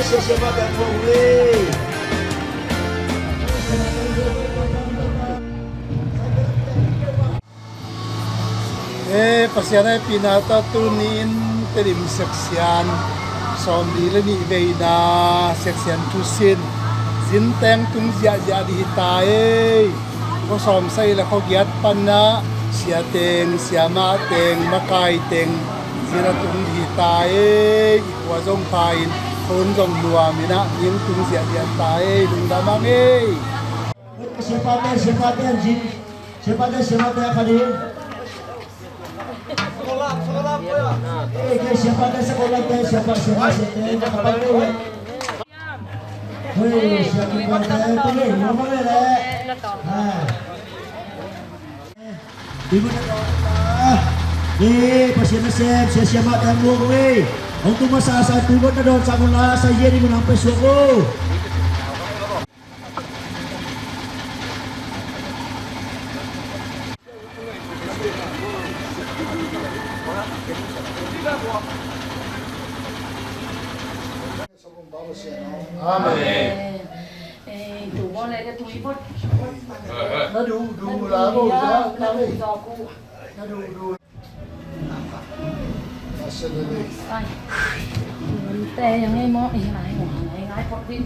谢谢大家鼓励。Pasianay pinata tunin terim seksian som dilani veina seksian tusin zinteng tung zia zia di hitai ko som sai la ko giat panna sia teng siama teng makai teng zira tung hitai wa zong pain kon zong lua mina ning tung zia zia tai lung damangi siapa dia hadir. Siapa ada sekolah dan siapa kapan tu? Hei, siapa yang tu ni? Nama dia. Di mana? Di pasien siapa yang luar ni? Untuk masa satu buat ada sama lah saya di mana sampai suku. Amen. Chủ con này cái túi bút. Nó đủ là đủ ra, nó đủ. Tè yang ngay mó, này ngay phật vin.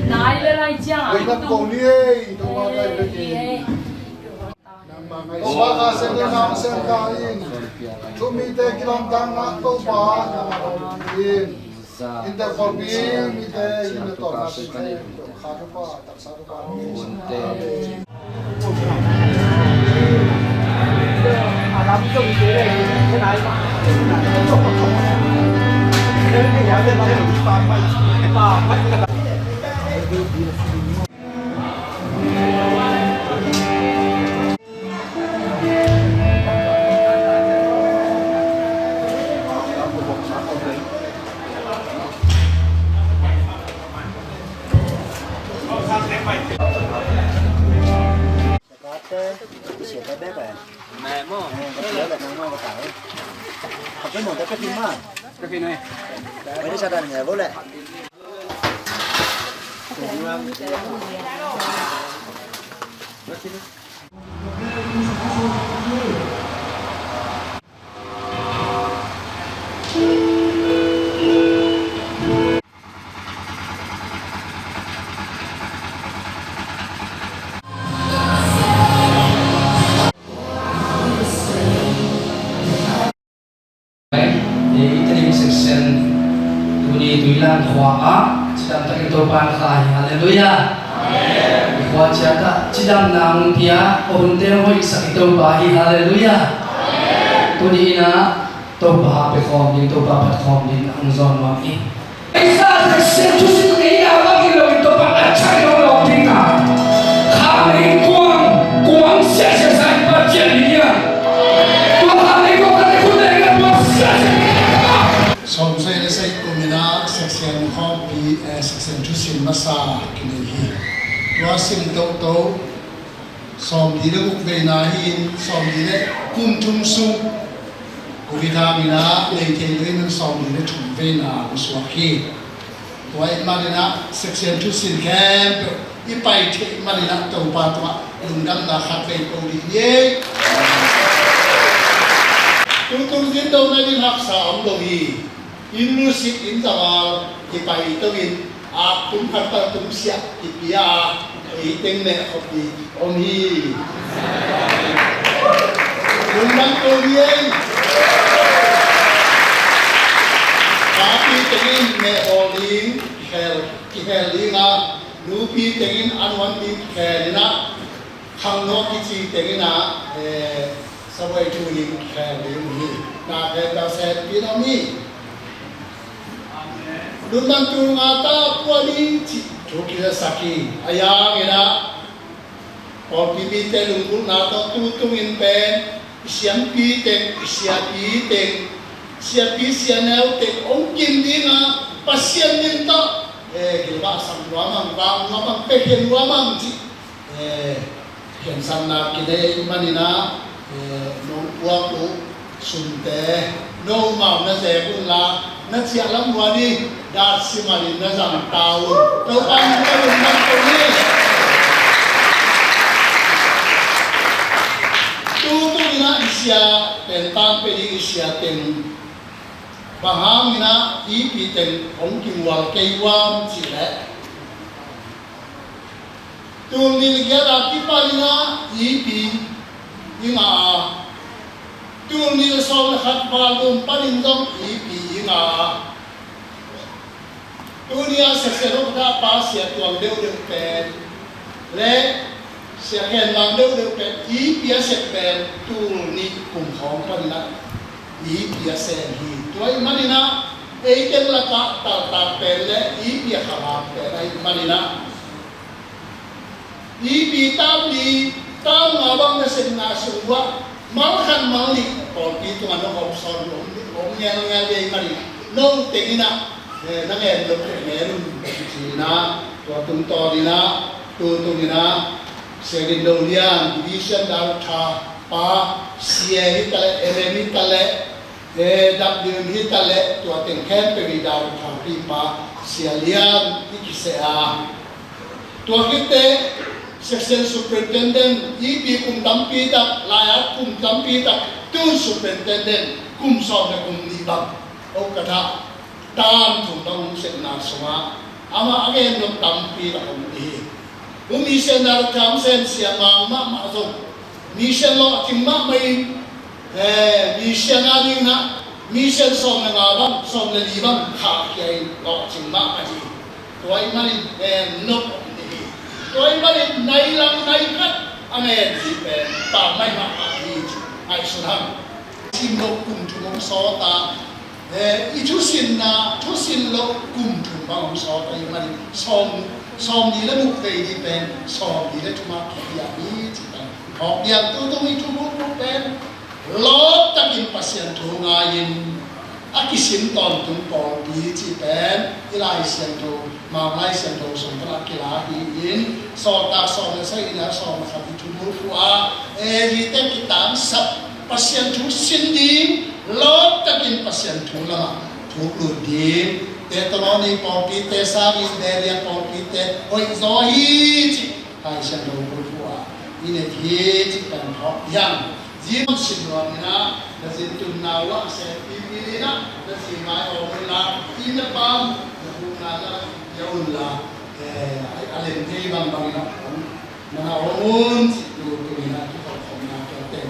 Này lên này chả. Đừng có cổ đi, tôi qua đây được gì. Oba ka sen na sen ka in. Tumite kilang tang na to ba na in. Inte for bin, inte in to na se. Khadu pa, tak sadu pa. Alam chung thế này thế này mà. Cái nhà đây là ba. Siapa beb ya? Memo. Dia lek nang mau tahu. Apa mau tak terima? Terima. Ini sadarnya boleh. Tuilan khua cidam tak itu bangkai haleluya khua ciata cidam nang dia onte hoi sak itu bahi haleluya tuni ina to ba pe khom ni to ba pat khom ni ang zon wa ni isa se tu si ni ya ba ki lo to ba a chai lo lo ting na kha ni quang xia xia sai ba jian ni ya to ha ni ko ka ku de ga ba xia Som saya lesai kumina seksian hobi seksian jusin masa kini hi. Tua sim tau som dire uk beinahin som dire kuntum su vì thà mình đã lấy thế lấy nó xong thì nó chuẩn về là một số khi vậy mà nên là section tu sin camp ít bài thế mà nên là tàu ba tòa đừng đâm là khát về cầu đi nhé tung diễn đâu này đi học sao ông đồng ý in lu sit in tàu thì bài tàu in tung khát tàu tung xia thì bia ý tiếng mẹ học đi ông hi đừng đâm cầu đi Tapi tengin me oling khelina nupi tengin anwanti khelina khangno kichi tengina sawai tuling khelini na keta set pinami Dundan turungata kwani chi chokira saki ayangina Pipite lungkul nato tutungin pen siampi teng siapi teng siapi sianel teng ongkin dinga pasien minta gilba sang ruamang bang ngapang peken ruamang ji ken sanna kide manina no waku sunte no mau na ze kunla na chia lam wani da simali na jang tau to an ko na ko ni tu ina isia tentang pedi isia ten bahang ina ipi ten ongking wal keiwam chile tu ni gyara kipalina ipi ina tu ni sol khat balum paling dom ipi ina tu ni asa serok da pas ya tuang deu deu pen le sia hen lang deu deu pen ipi asa pen tu ni kum khong palina ipi asa hi tuai manina eiken laka ta pele ipi khama pele ai manina ipi tabli tam ngabang na senna suwa malkan mali ko pi tu ano ko son om ngel ngel dei mari no tengina na ngel do ngerum sina to tum to dina tu dina segin do lian division dar tha pa sie hitale elemi tale dap din hitale to ten khem pe vi dar tha pi pa sia lian ikisea to kite section superintendent ipi kum tampi tak layak kum tampi tak tu superintendent kum som na kum nibang o kata tam tum tong sen na suma ama again no tampi tak kum ni mission dar kam sen sia ma zo mission lo timma mai mission ading na mission som na ngabang som na libang kha kiai lo timma ma ji toy mari no toy balik nai lang nai kat amen di pen pa mai ma ai ai sunam sim lo kum tum so ta itu sin na tu sin lo kum tum bang so ta mari som ni la muk dei di pen som ni la tuma ya ni ti pen hok dia tu tu itu bu pen lo takin pasien tu ngayin akisin ton tung pol bi chi pen ilai sian tu ma mai sian tu som pra kila hi in so ta so na sai ina so ma khabi tu bu fuwa ri te kitam sap pasien tu sin di lo takin pasien tu lama tu lu di te to no ni pol pi te sa ni de ria pol pi te oi zo hi chi ai sian tu bu fuwa ine thi chi pen hok yang ji sin ro na da sin tu na wa se Ina na si mai o na ina bang na huna na yaun la alen te bang bang na on si tu ina tu ko na to te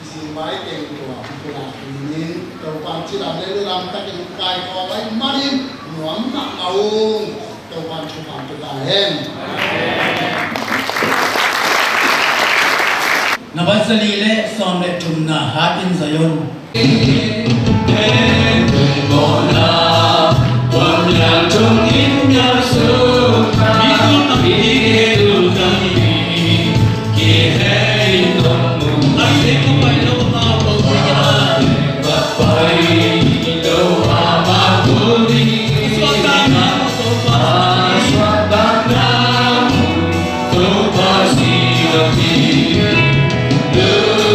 si mai te tu a tu la ni to pan chi la le ram ta ke kai ko lai marin nuam na au to pan chu pan tu la hen Nabasali le som le tumna hatin zayon. Bona wam yang chung in ya su ta bidu kami ki hai tom mu ai se ko pai lo ma ko ya ba pai do ama ko di swatana to pa swatana to pa si do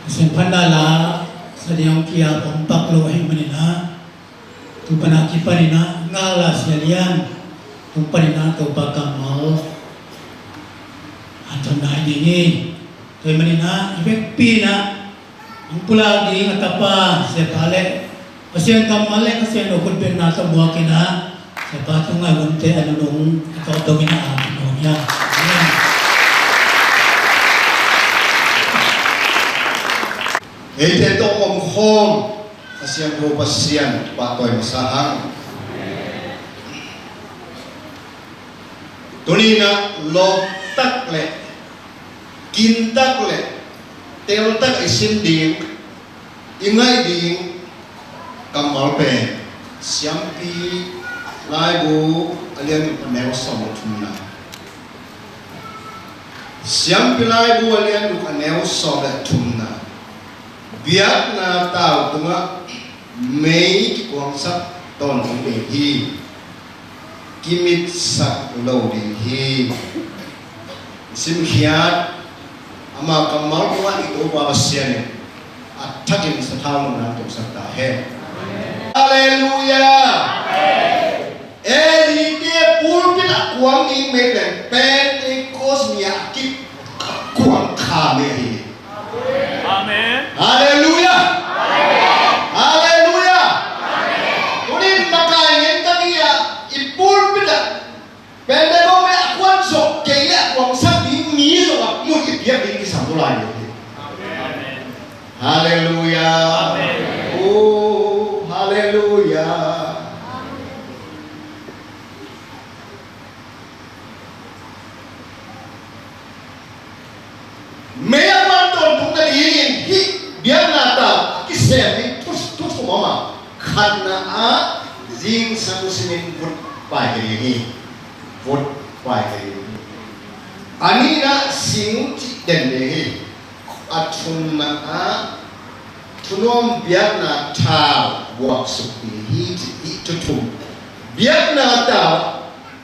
Sen pandala sadiang kia pompak lo heng manina tu panaki panina ngala sialian tu panina tu pakamal atau na ini tu manina ibek pina ang pulagi ngatapa sepale kasi ang kamale kasi ang ukod pin nata buhakina sepatu nga gunte ano nung ikaw daw ginaamin niya. Ito itong omhom kasiyang rupasyan patoy masahang. Tunina lobtak le, kintak le, teltak isin ding, ingay ding, kamal pe, siyampi, laibu, alian panero sa mutuna. Siyampi laibu alian panero sa mutuna. Biar na tao tunga may kuang sak ton ng hi kimit sak lo ding hi simhiat ama kamal kuan ito wawasyan at tagin sa tao na ito sa tahe. Haleluya. Elite pulpit kuang ing meden Pentecost miyakit kuang kame hi. Amen. Haleluya. Haleluya. Kunin makaingin kaniya ipulpida. Pwede ko may akwan so kaya kung sabi miso at mo ipiyak din sa mulay. Haleluya. Oh, haleluya. Maya manton kung nalihin hi biar nata kisemi terus mama karena zing sang sining vut pagi vut pagi anina sing den dehi atuna tunom biar nata buat supi hi tutum biar nata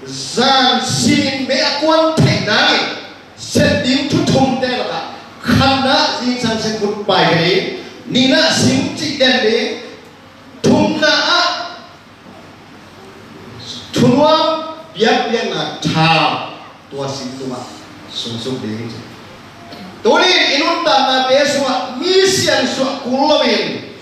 zan sing me akuan tenai seding tutum teraka karena zing sang sing vut pagi nina sing den de tumna tunuam biar na ta tua sing tuma sungsuk de toni inunta na beswa misian so kuloin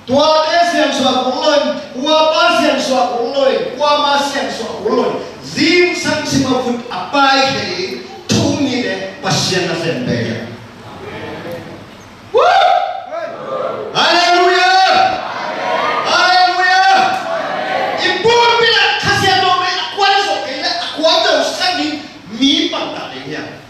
tua desian so kuloin ua pasian so kuloin ua masian so kuloin zing sang sing vut apai ke tumi de pasian na sembe. Haleluya. Haleluya. Ibu bila kasih doa akuan so kaya akuan tu sekali mi pandangnya.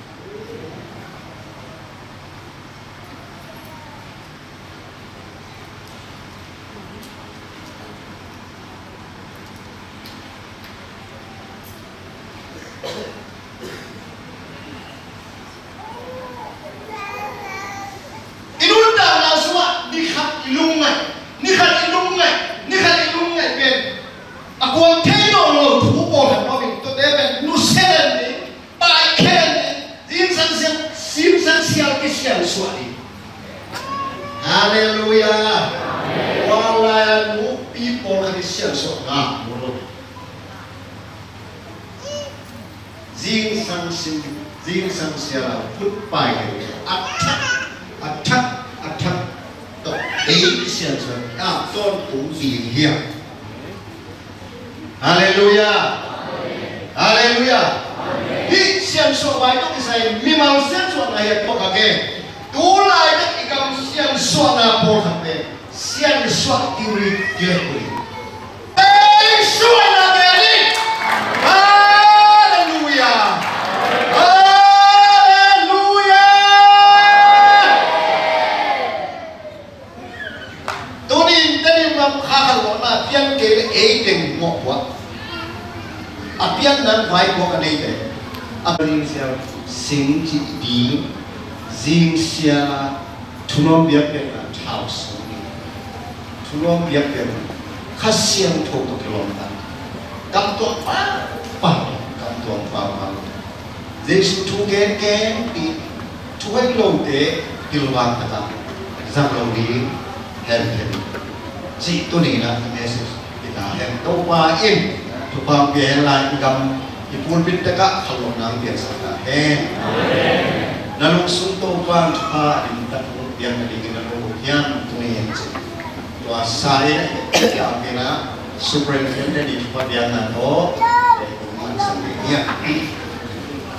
Aku ang kayo lo tubo kan mami to deben nuselen ni pai ken ni sim san sial kisian suari. Haleluya. Wala mu people kisian so na mulo. Zing san sial put pai attack to kisian so ton pung si hiya. Haleluya. Haleluya. Hi siang so bai to isai mimang sen so na ya to kage. Tulai tak ikam siang so na por khape. Siang so tiuri diakuri. So na beli. Haleluya. Haleluya. Tuni tadi mam khakal na pian ke teng mo wa. Apian nan vai ko ka nei te. Apin sia sing chi di zing sia tunom biak pe na house. Tunom biak pe khasiang tho to kelon ta. Kam to pa kam to pa. This to get di to ai lo de kilwan ta. chắc lâu đi hẹn chị tôi này là message kita hẹn đâu qua in chụp bằng cái lại cầm cái phun biết tất cả không lòng năng tiền sao cả hẹn na lúc sung đâu qua chụp pa in tất cả tiền đi cái nó hiền tôi này hẹn chị tua sai cái na superintendent di bagian nato dengan sendirinya.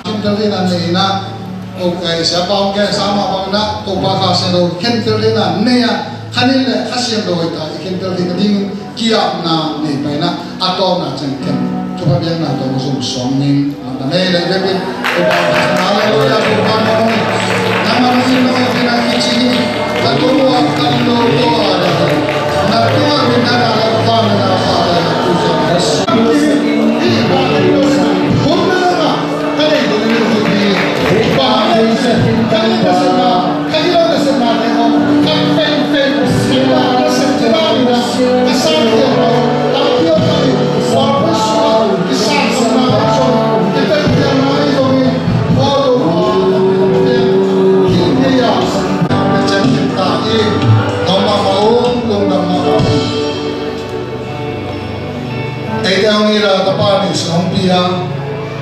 Kenterlinan ni na, okay, siapa orang sama orang nak, tu bakal selalu kenterlinan ni ya, kanin le hasil doa itu, kenterlinan ding kiam na ni pena atau na cengkem, coba biar na tu musuh songin, na ni le lebih, tu bakal selalu ya tu bakal ni, nama ni no kena ichi, satu waktu doa ada, na doa kita ada apa na apa ada tu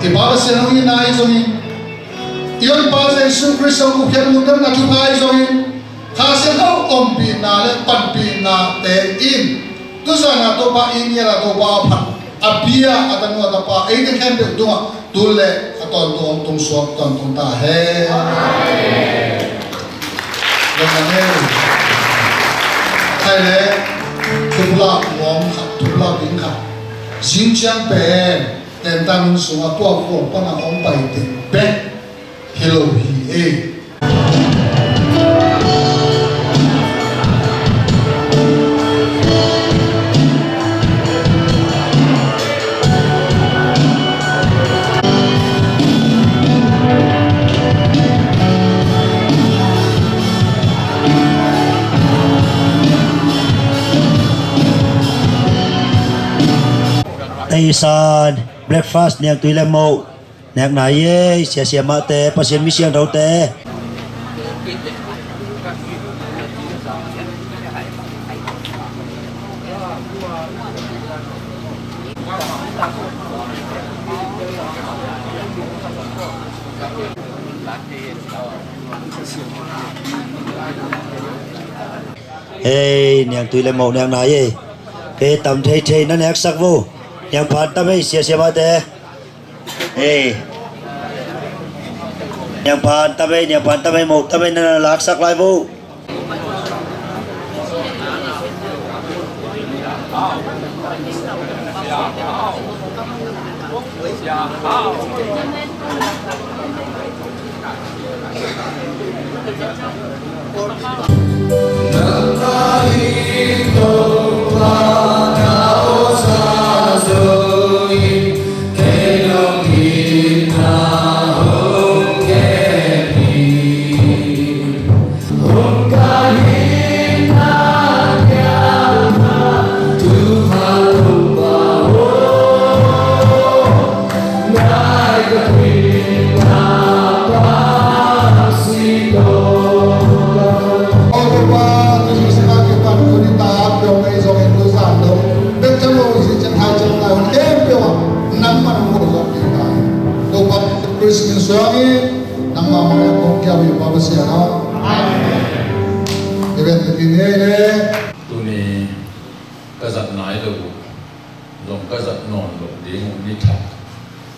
Ibadah senangi naik zongin, ion bahasa Yesus Kristus ukian mudam nak cukai zongin, hasil kau ompi nale panpi na tein, tu sana tu pa ini la tu pa apa, abia atau nu atau pa, ini kan dia tu dule atau tu tung suap tung tahe, dengan ni, hai le, tupla ngom kat, tupla bingkat, Xinjiang pen. Tentang semua tua kau pernah ompai tebek hello he Tây Sơn breakfast niang tui lem mo niang na ye sia ma te pasien mi siang rau te hey niang tui lem mo niang na ye ke tam thei thei na nek sak vu yang phạt tâm ấy sia ma te hey yang phạt tâm ấy một tâm ấy là lạc sắc lại vu Tuni kazat nai lo long kazat non lo di mu ni thak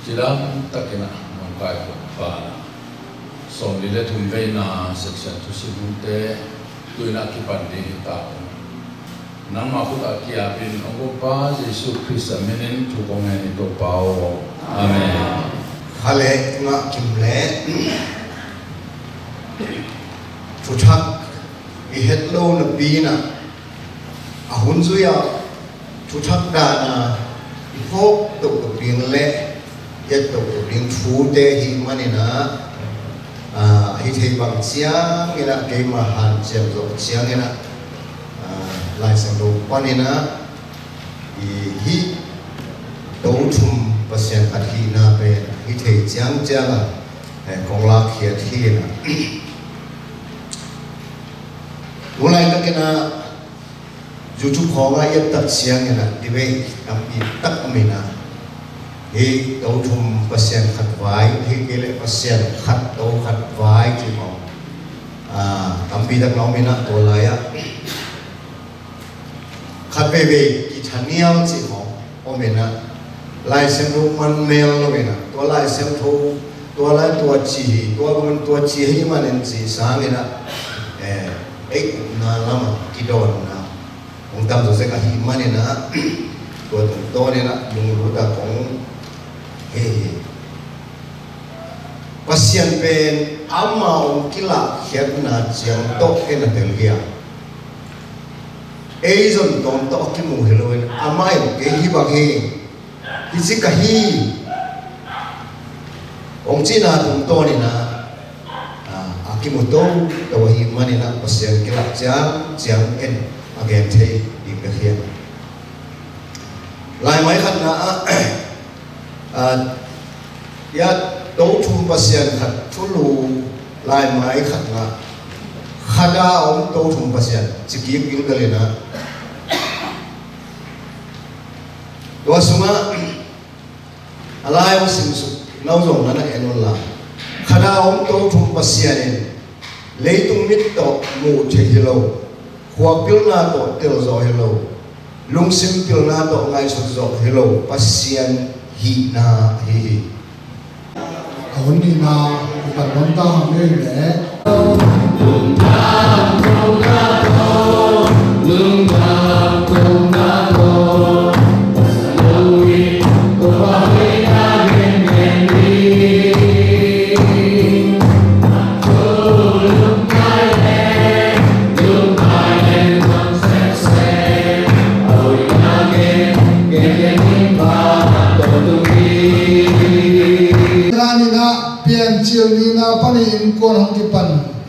chilam takina mon kai ko pa som li le thum ve na section tu si te tuina ki pan di ta nang ma ku ta ki a bin ong pa Jesu Christ menin thu ko ngai ni to pao amen hale nga kimle chuchak i het lo na bina ahun zuya chuchak da na i hok to to ping le yet to ping thu te hi manina hi thei bang chiang ina ke ma han chem zo chiang ina lai sang do panina i hi do thum pasien athi na pe hi thei chiang chiang kong la khiat hi na mulai tak kena YouTube khonga ya tak siang ya di be tapi tak amina he tau thum pasien khat vai he kele pasien khat tau khat vai chi mo tampi tak amina to la ya khat be ki thaniao chi mo amina lai sem ru man mel lo mena to lai sem thu to lai to chi to chi he manen chi sang ina na lama kidon na ong tam so se ka hi mane na to ne na lung ru da kong he pasien pen ama ong kila hiat na chiang to en na tel hia zon ton to ki mu heloin amai ke hi ba he hi si ka hi ong chi na tum to ni na Akimoto tawahi manina pasien kila jang en again the di kahia lai mai khat na ya do thum pasien khat thulu lai mai khat na khada om do thum pasien chiki gil galena do sunga alai sim su nau zong na enola khada om do thum pasien leitung mit to mu the hilo khwa pil na to tel zo hilo lung sim pil na to ngai so zo hilo pasien hi na hi Ahun ni na pan mon ta me le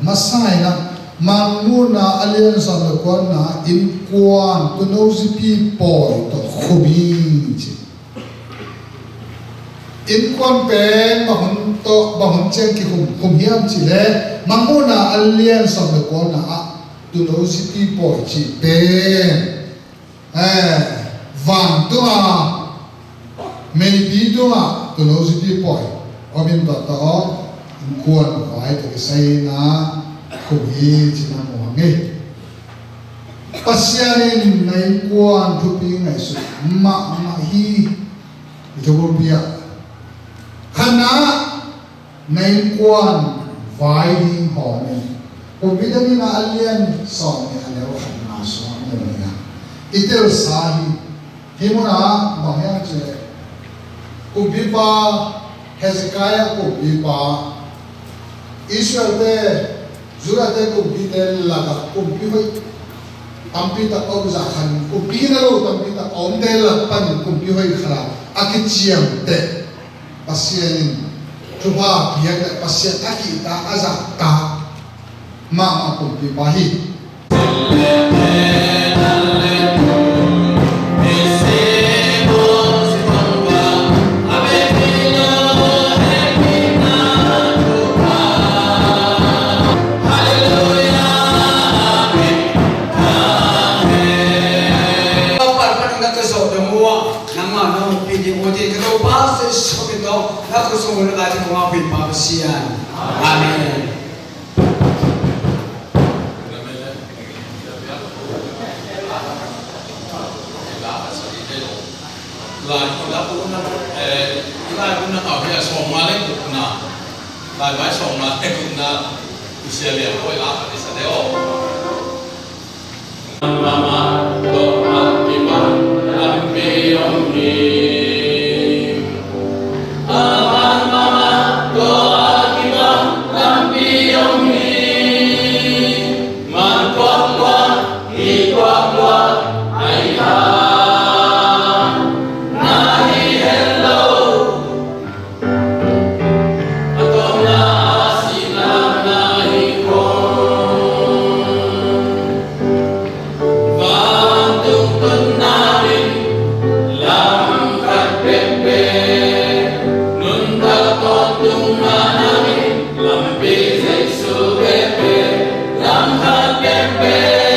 masai na manguna alien sa na kon na in kwan to no zipi poi to khobi chi in kwan pen bahun chen ki khum hiam chi le manguna alien sa na kon na to no zipi poi chi pen van to meni bi to no zipi poi omin to kuan vai to sai na khuhi china mo nge pasianin nai kuan thupi ngai su ma hi jobia khana nai kuan vai ding ho ne ko bidami na alien so ne alo khana so ne ya itel sahi himuna bahya che ko bipa Hezekiah ko bipa Israel te zurate ko bitel laga ko bihoy tampi ta og za khan ko binalo tampi ta omde la pan ko bihoy khara akichiam te pasien chuba biak pasien aki ta aza ta ma ko bibahi Amen. Lại đã cũng là lại cũng là ở phía sông mà lên cũng là lại bãi sông mà lên cũng là xe liền quay lại thì sẽ đeo mama do akiban ambi omni aman mama do akiban ambi omni man kwa hi kwa ai ha Lam ha kembe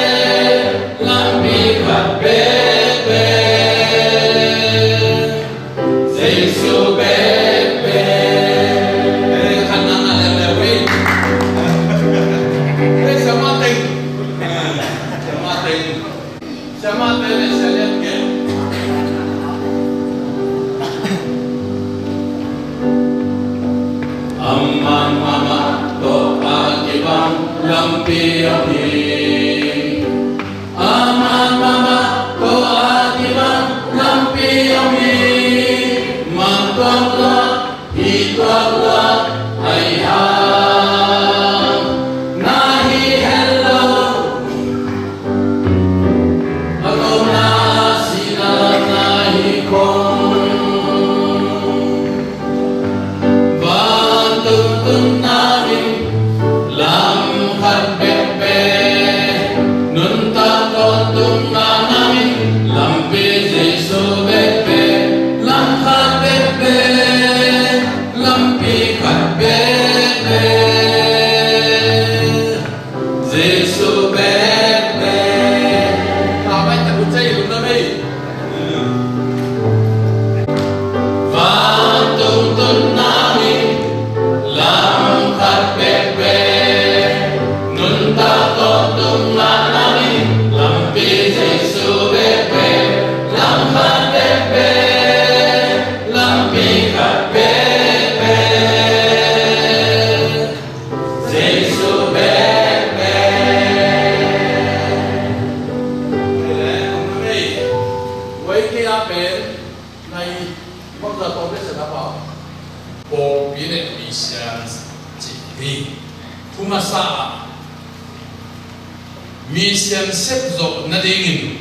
Mission sep zo na dingin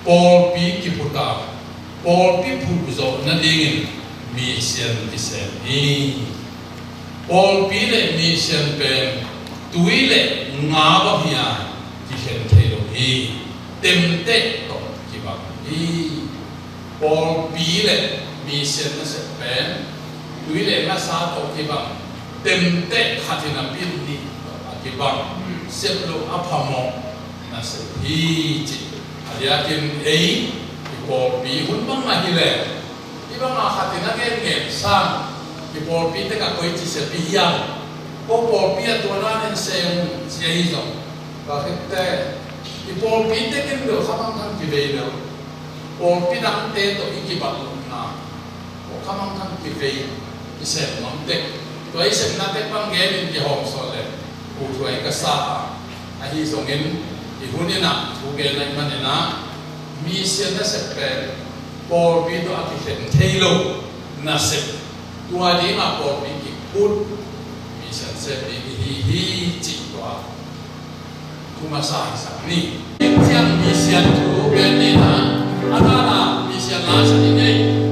Paul pi kiputa Paul pi pu zo na dingin mission isem ni Paul pi le mission pen tuile nga ba hiya ki hen thelo hi temte to ki ba hi Paul pi le mission na sep pen tuile nga sa to ki ba temte khatina pin ni ki ba sep lo apamo na se hi chi aliakin ei ipol pi hun bang ma hi le ibang ma khatina ke sang ipol pi te ka koi chi se pi yang ko pol pi to na nen se chi hi zo ba khete ipol pi te ken do khamang thang ki ve do pol pi dang te to iki ba lu na ko khamang thang ki ve ise nom te to ise na te pang ge min ki hom so le u thoi ka sa a hi zo ngin ihunina ugel manina mission na sepe por bito akisen telo na sep tua di ma por bi put mission sepe hi chi tua kuma sa ni tiang mission tu benina adana mission la sa ni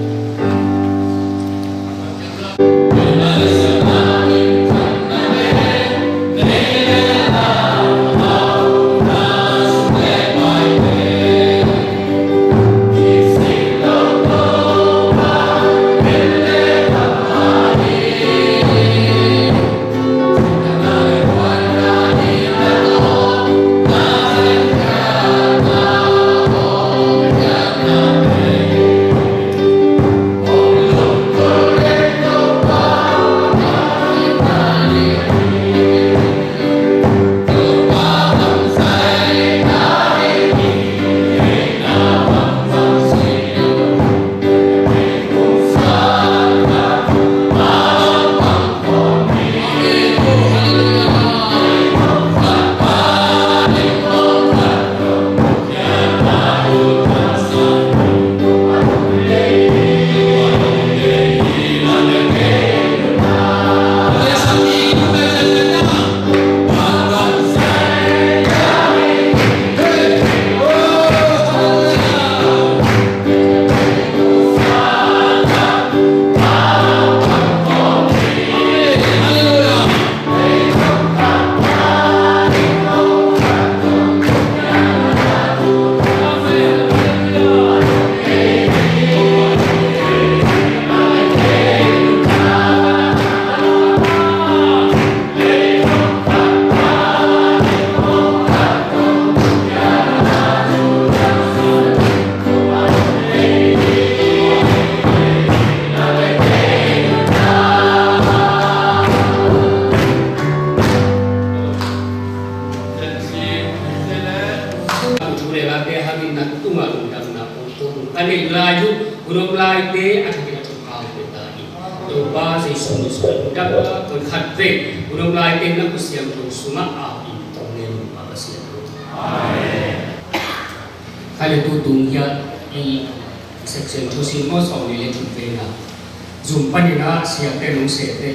zoom panina siang te lung se te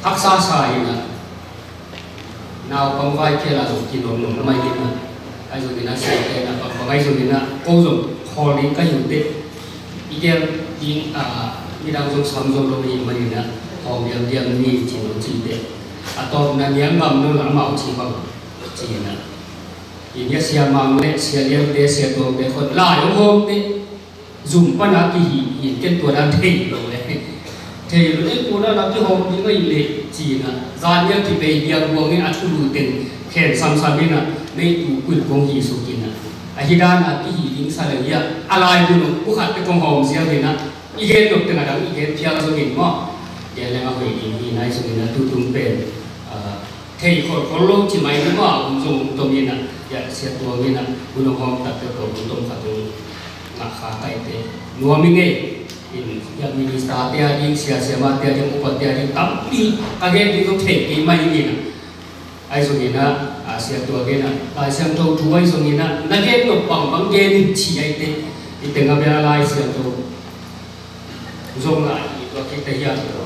aksa sa ina nào bằng vai kia là dùng kỳ nộp nộp mai đi mà ai dùng cái nó sẽ cái là bằng ai dùng cái nó câu dùng họ đi cái dùng tết ý kiến đi đi đang dùng sắm dùng đồ gì mà đi nè họ điểm điểm đi chỉ nộp chỉ tết toàn là miếng ngầm nó là màu chỉ bằng chỉ nè ý nghĩa xe mang đấy xe liêm đấy xe đồ đấy còn lại đúng không đấy dùng bao nhiêu cái hiện cái tuổi đang thấy rồi đấy thì lúc ấy cô đã làm cái hôm những cái lệ chỉ là gia nhân thì về việc buông cái ác thủ tiền khen sam sam bên là nên đủ quyền công gì số tiền là khi đó là cái gì tính sai lệch gì alai cũng nó cũng hạt cái công hồng gì vậy nè ý kiến được từng là ý kiến theo số tiền mà để làm cái gì này số tiền là tu tung bền thì còn lâu chỉ mấy đúng không cũng dùng tôm gì nè giờ sẽ tua gì nè cũng nó hồng tập cái tôm tôm phát tôm ngã khá cái thế nuôi mình nghe yang minister dia di sia-sia dia yang upat dia di tapi kaget di tu thek mai ni na ai so ni na asia tu again na ai siang tu tu ai so ni na naget no pang gen chi ai te i tenga bela lai sia tu zong lai tu ke te ya tu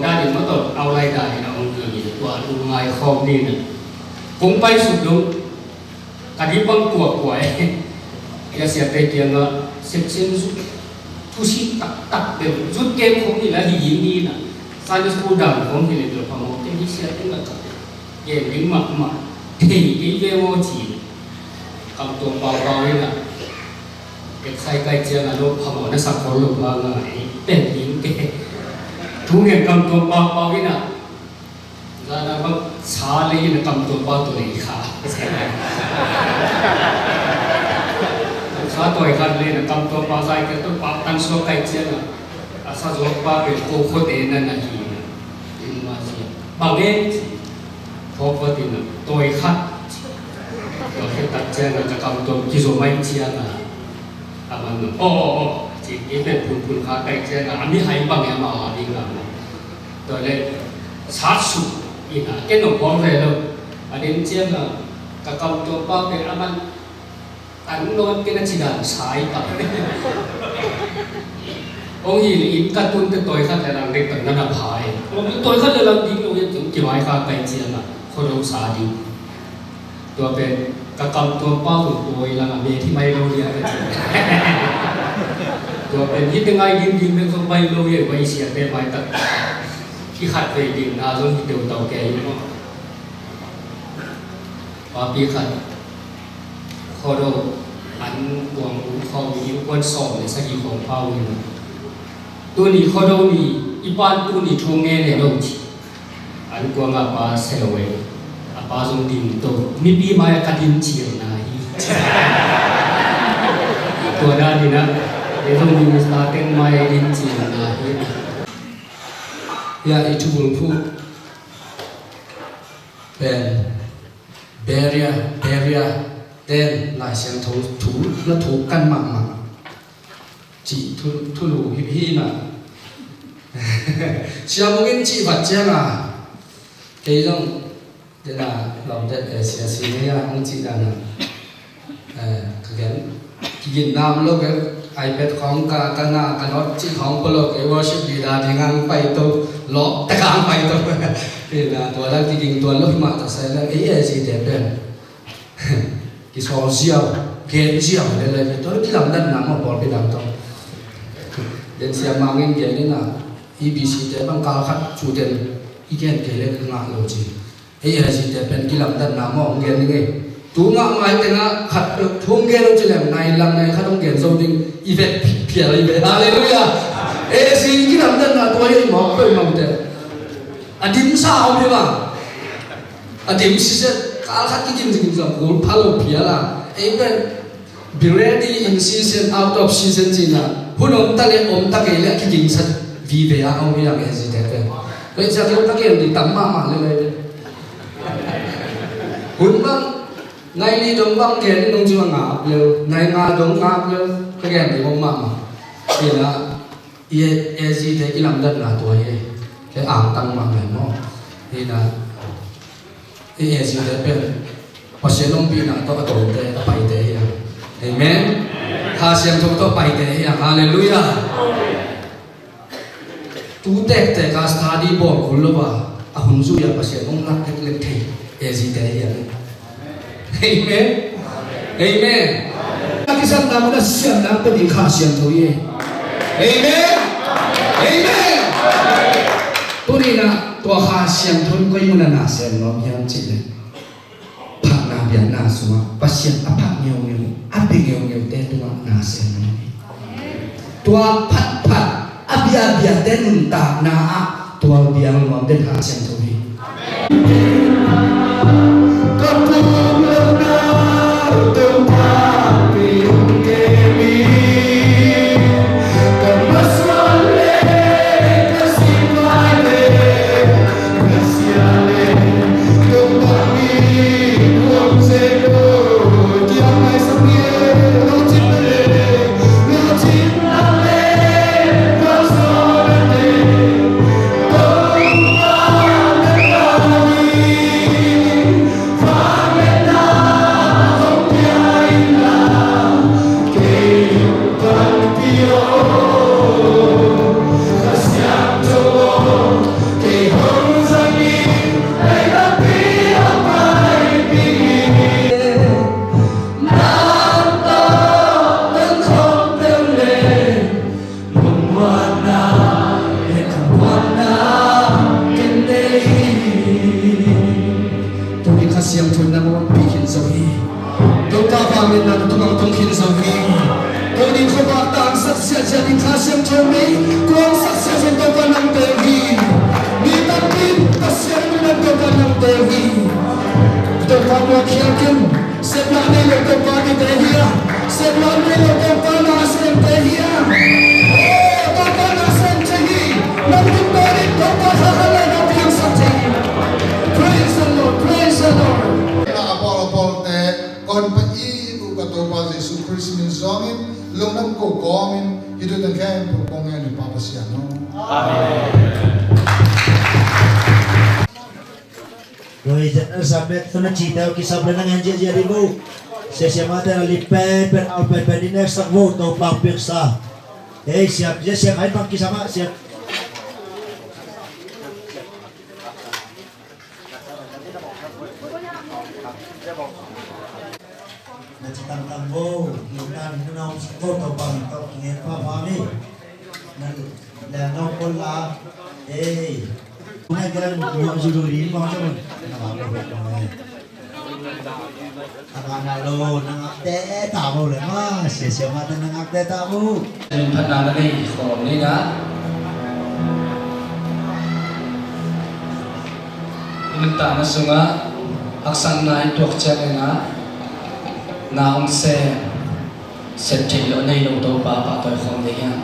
da di ma to au lai da na ong ni tu lu ngai khom ni na cũng pai su du ka di bang kuai ya sia te kiang na xem thu xí tắc đều rút kem không thì là gì đi nè sai cho cô đầm không thì là được khoảng một cái xe tức là về những mặt mà thì cái video chỉ cầm tuồng bao bao ấy là cái sai cái chia là lúc khoảng một nó sắp có lúc mà ngày tên những cái thú nghiệp cầm tuồng bao bao ấy nè ra là bằng xá lấy là cầm tuồng bao tuổi khá sa toy khan le na kam to pa sai ke to pa tan so kai chen na sa zo pa be ko kho te na na hi in ma si ba ge pho pho tin na toy khat to ke ta chen na kam to ki zo mai chia na aman o chỉ cái be phun phun kha kai chen na ami hai bang ya ma ha ding la to le sa su ina ke no pho re lo adin chen na ka kam to pa be aman anh nói cái nó chỉ là sai tập ông gì ít cắt tuôn tới tôi khác là làm cái tận nó là phải tôi khác là làm tiếng đâu những kiểu ai khác cái gì mà không đâu xa đi tôi bên các cầm tôi bao của tôi là làm gì thì may lâu vậy cái gì tôi bên ít tiếng ai điên điên bên không bay lâu vậy bay xe bên bay tận khi khát về điện là giống như điều tàu kè đúng không và biết khát khó đâu anh buông không những quan sòng để sao gì không bao nhiêu tôi đi khó đâu đi ipan tôi đi thua nghe này đâu chỉ anh buông apa sewe apa dùng tin tôi mi bi mai cái tin chiều này tôi đã đi na để dùng tin starting mai tin chiều này ya itu bulpu barrier tên lại xem thú nó thú căn mạng mà chỉ thu lù hi mà xem một cái chị vật chứ mà cái giống thế là lòng đất sẽ xin nha ông chị rằng cái Việt Nam lúc cái iPad không cả na cái nó chỉ không có lúc cái worship đi ra thì ngang bay tô lót tất cả bay tô thì là tôi đang đi kinh tuần lúc mà thật sự là ý là gì đẹp đẹp cái số ziao cái ziao để lại tôi cái làm đất nằm ở bỏ cái làm to đến xem mang những cái này là EBC để bằng cao khát chủ tiền ý kiến cái này cứ ngã lâu gì ấy là gì để bên cái làm đất nằm ở ông cái này tú ngã ngay tên ngã khát được thung cái đâu chỉ làm này làm này khát ông cái dâu đinh event phía này về hallelujah ấy gì cái làm đất là tôi ấy mỏ tôi mong thế điểm sao vậy mà điểm gì cả khát cái gì gì rằng gồm follow phía là even be ready in season out of season gì là hun ông ta lấy cái gì sắt vì về ông ấy làm cái gì thế vậy sao cái ta cái gì tắm mà lên hun băng ngày đi đông băng cái này đông chưa ngáp lên ngày ngà đông ngáp lên cái gì không mà thì là ये gì thế cái làm đất là tuổi cái ảng tăng mà này nó thì là cái gì thế bên bác sĩ long pin là tao tổ tế tao phải tế amen kha siam thok to pai te ya hallelujah tu tek te ka study bo kulwa ahun zu ya pasien ong lak tek lek thei ezi te ya amen amen kisan ta ma siam na pe di kha siam tho ye amen amen Turina tua kha siam thon ko yuna na sen no yang chi le pha na bian na suma pasien apa nyong nyong abi nyong nyong te tua na sen no tua phat phat abi abi te nun ta na a tua biang mo te kha siam tho hi ko tu na tu pa pi ke mi ka maswale Rồi dẫn ở sắp bếp tôi nó chỉ theo cái sắp lên năng anh chị đi vô sẽ mà theo lip per al per đi nè sắc vô tàu bạc biệt sa ấy siap hai bạc kisah mak siap nanti tang vô kita nong vô tàu bạc tàu nghe pha pha mi nanti là nong con la Hai cái nhom judul ini macam mana? Anak lo nangak teh tamu le mas, siapa tu nangak teh tamu? Pernah ni kalau ni kan, minta nasunga aksan naik tuak cakap na om se cilo ni lo tu bapa tu kong dia.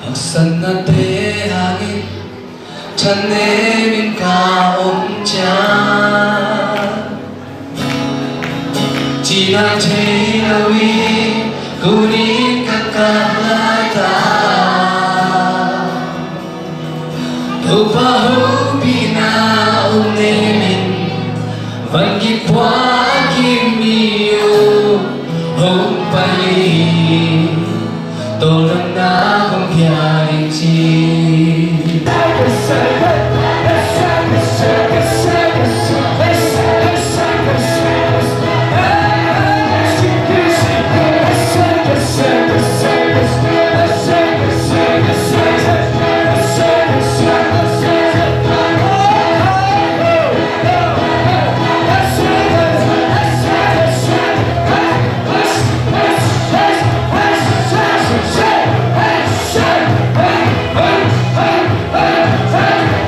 Aksan na teh angin. Chân mình cả ông cha chỉ là thấy lâu đi cô đi cả lại ta đâu và hữu bị nào ông nên mình vẫn kịp qua kim yêu hôm bay tôi đang đã không kia chi Hey!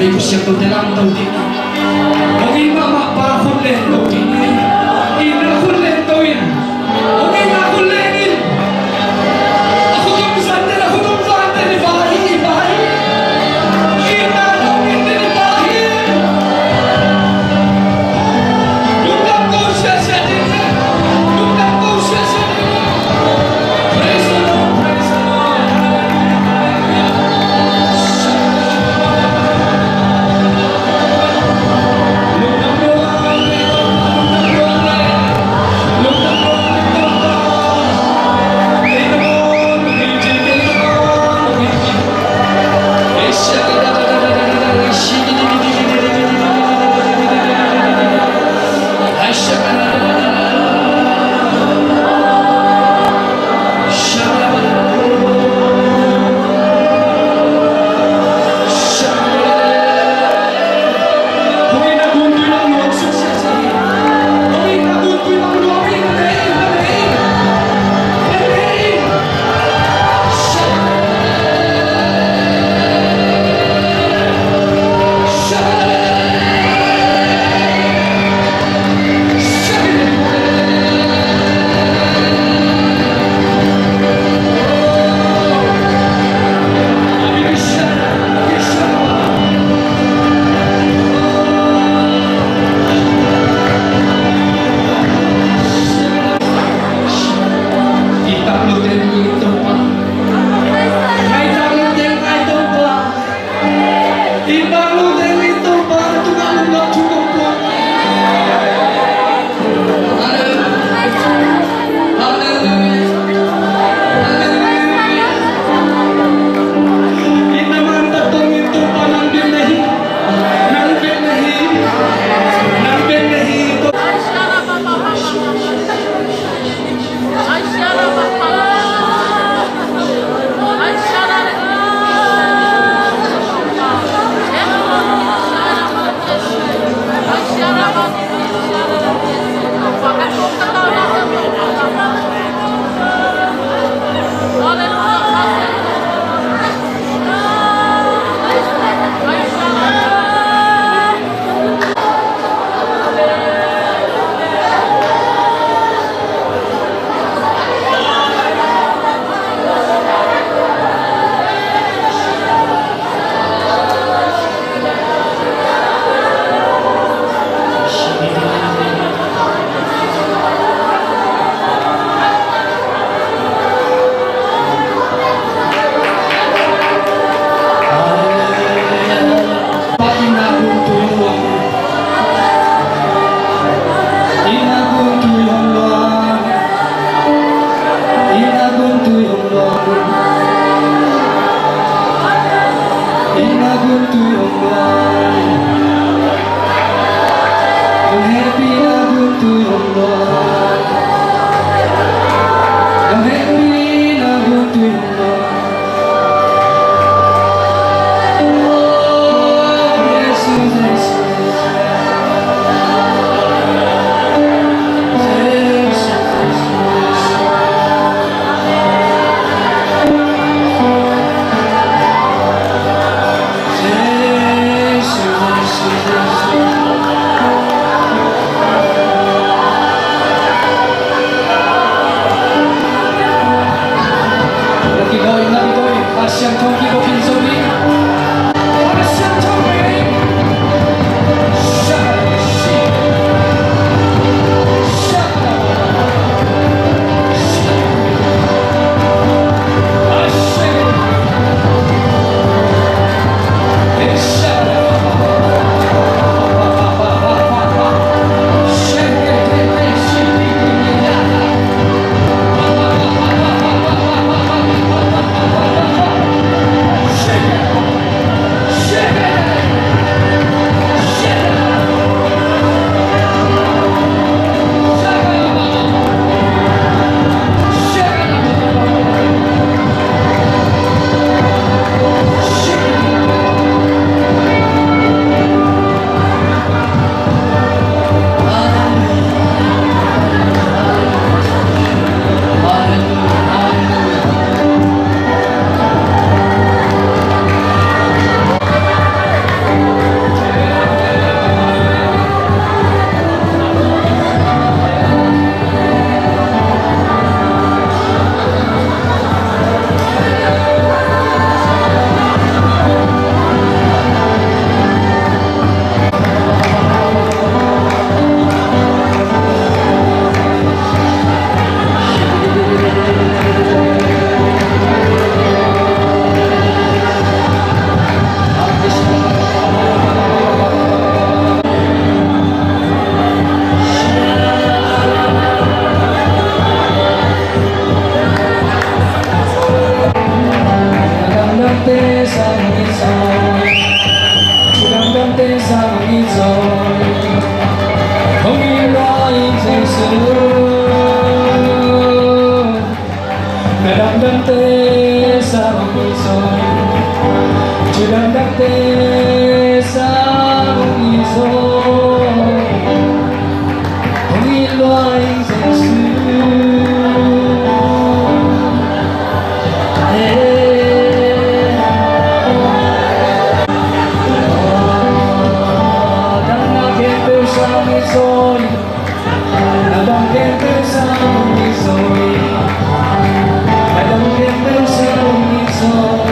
Sabi ko siya ko dalang daw din. Huwag mama pa ako lento din. Ina ako lento yun. Huwag na ako lenin. Ako tumsatan, ibahin. Ina lang hindi ibahin. Lugam ko siya din. Praise the Lord, praise the Lord. sang đi rồi không nghĩ lo thành sự mẹ đâm tê sang đi rồi chưa đâm tê sang đi rồi không nghĩ lo thành sự rồi là bằng khen tới sao đi rồi là bằng khen tới sao đi rồi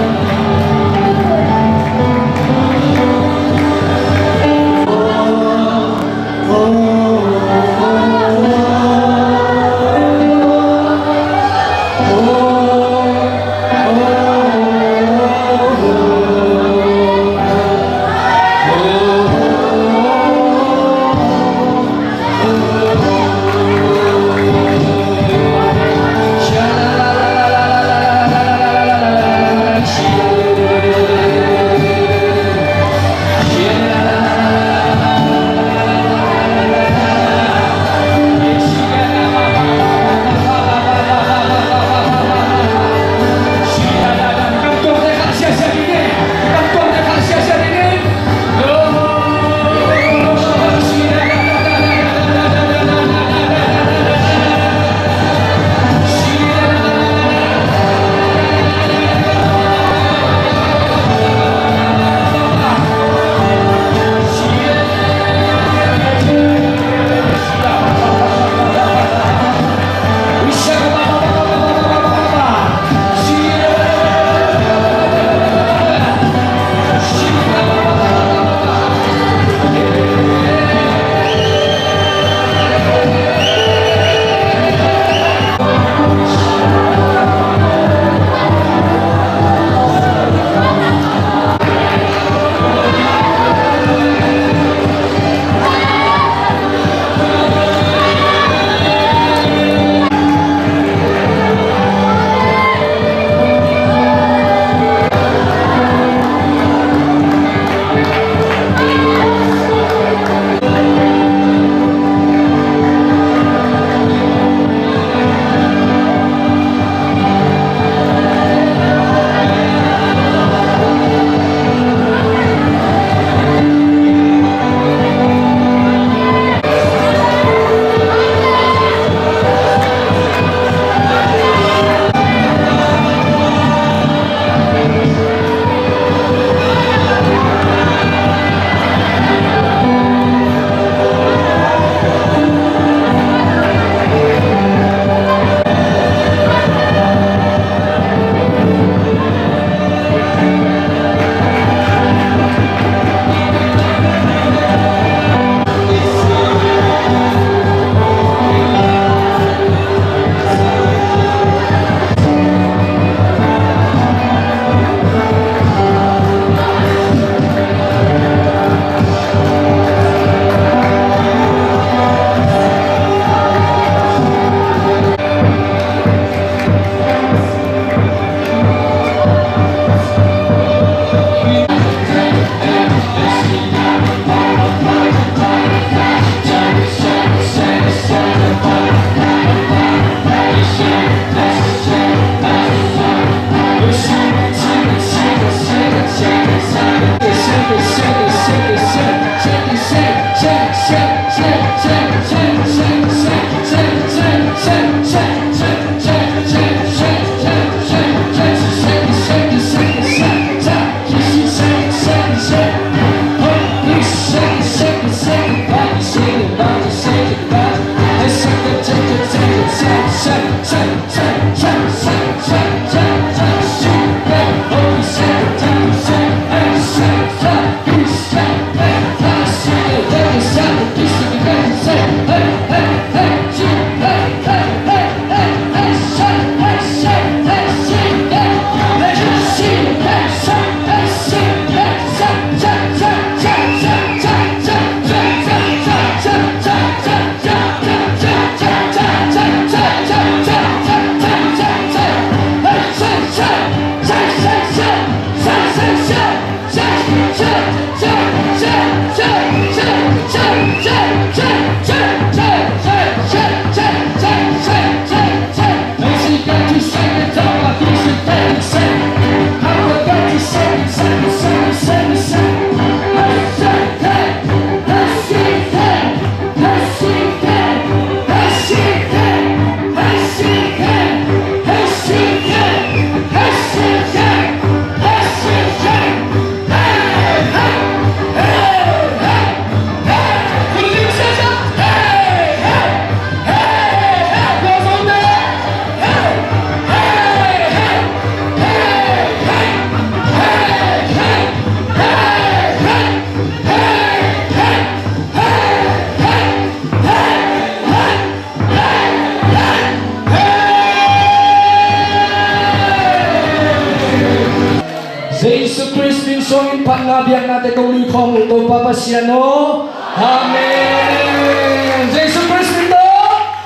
Jesus Christ min songin patna biak nate kong likhong to Papa Siano. Amen. Jesus Christ min do.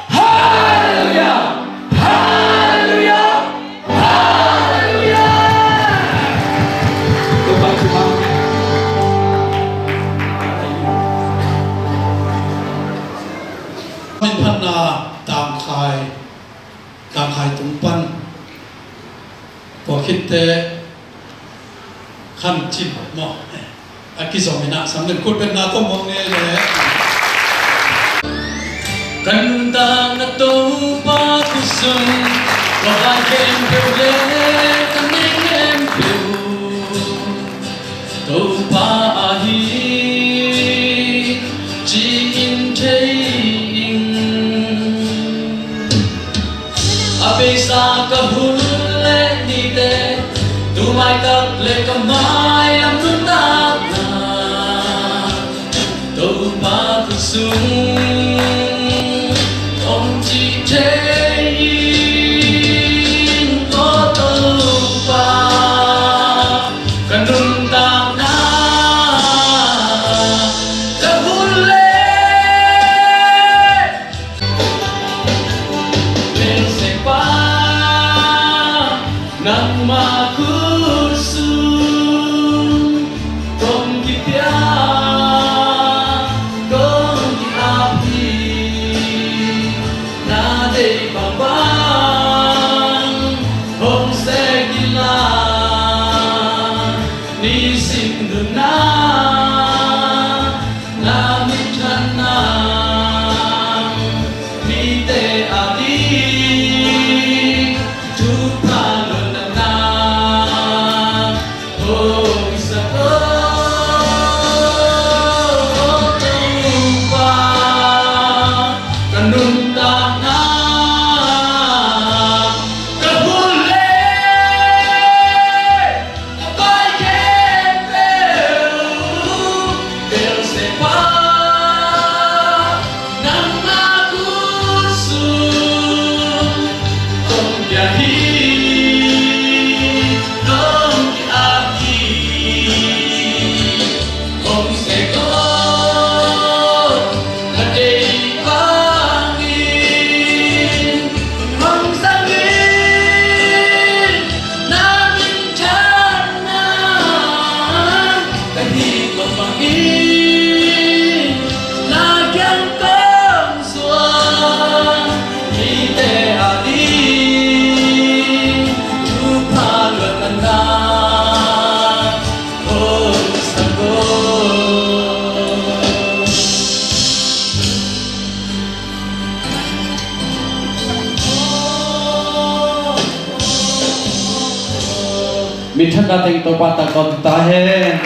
Hallelujah. Hallelujah. Hallelujah. Tuhan Tuhan. Min patna tạm khai tung pan. Bỏ khít tế khăn chìm mỏ cái dòng mình nạ sáng lên cốt bên nào có một nghe lẽ Cần ta na tu pa kusum wa ka kem kêu le kan em kêu tu pa a hi chi in thế in a pe sa ka hun le ni te tu mai tak le ka mai am tu ta na tu pa kusum Mình thân đã thành tổ ba ta còn ta hết.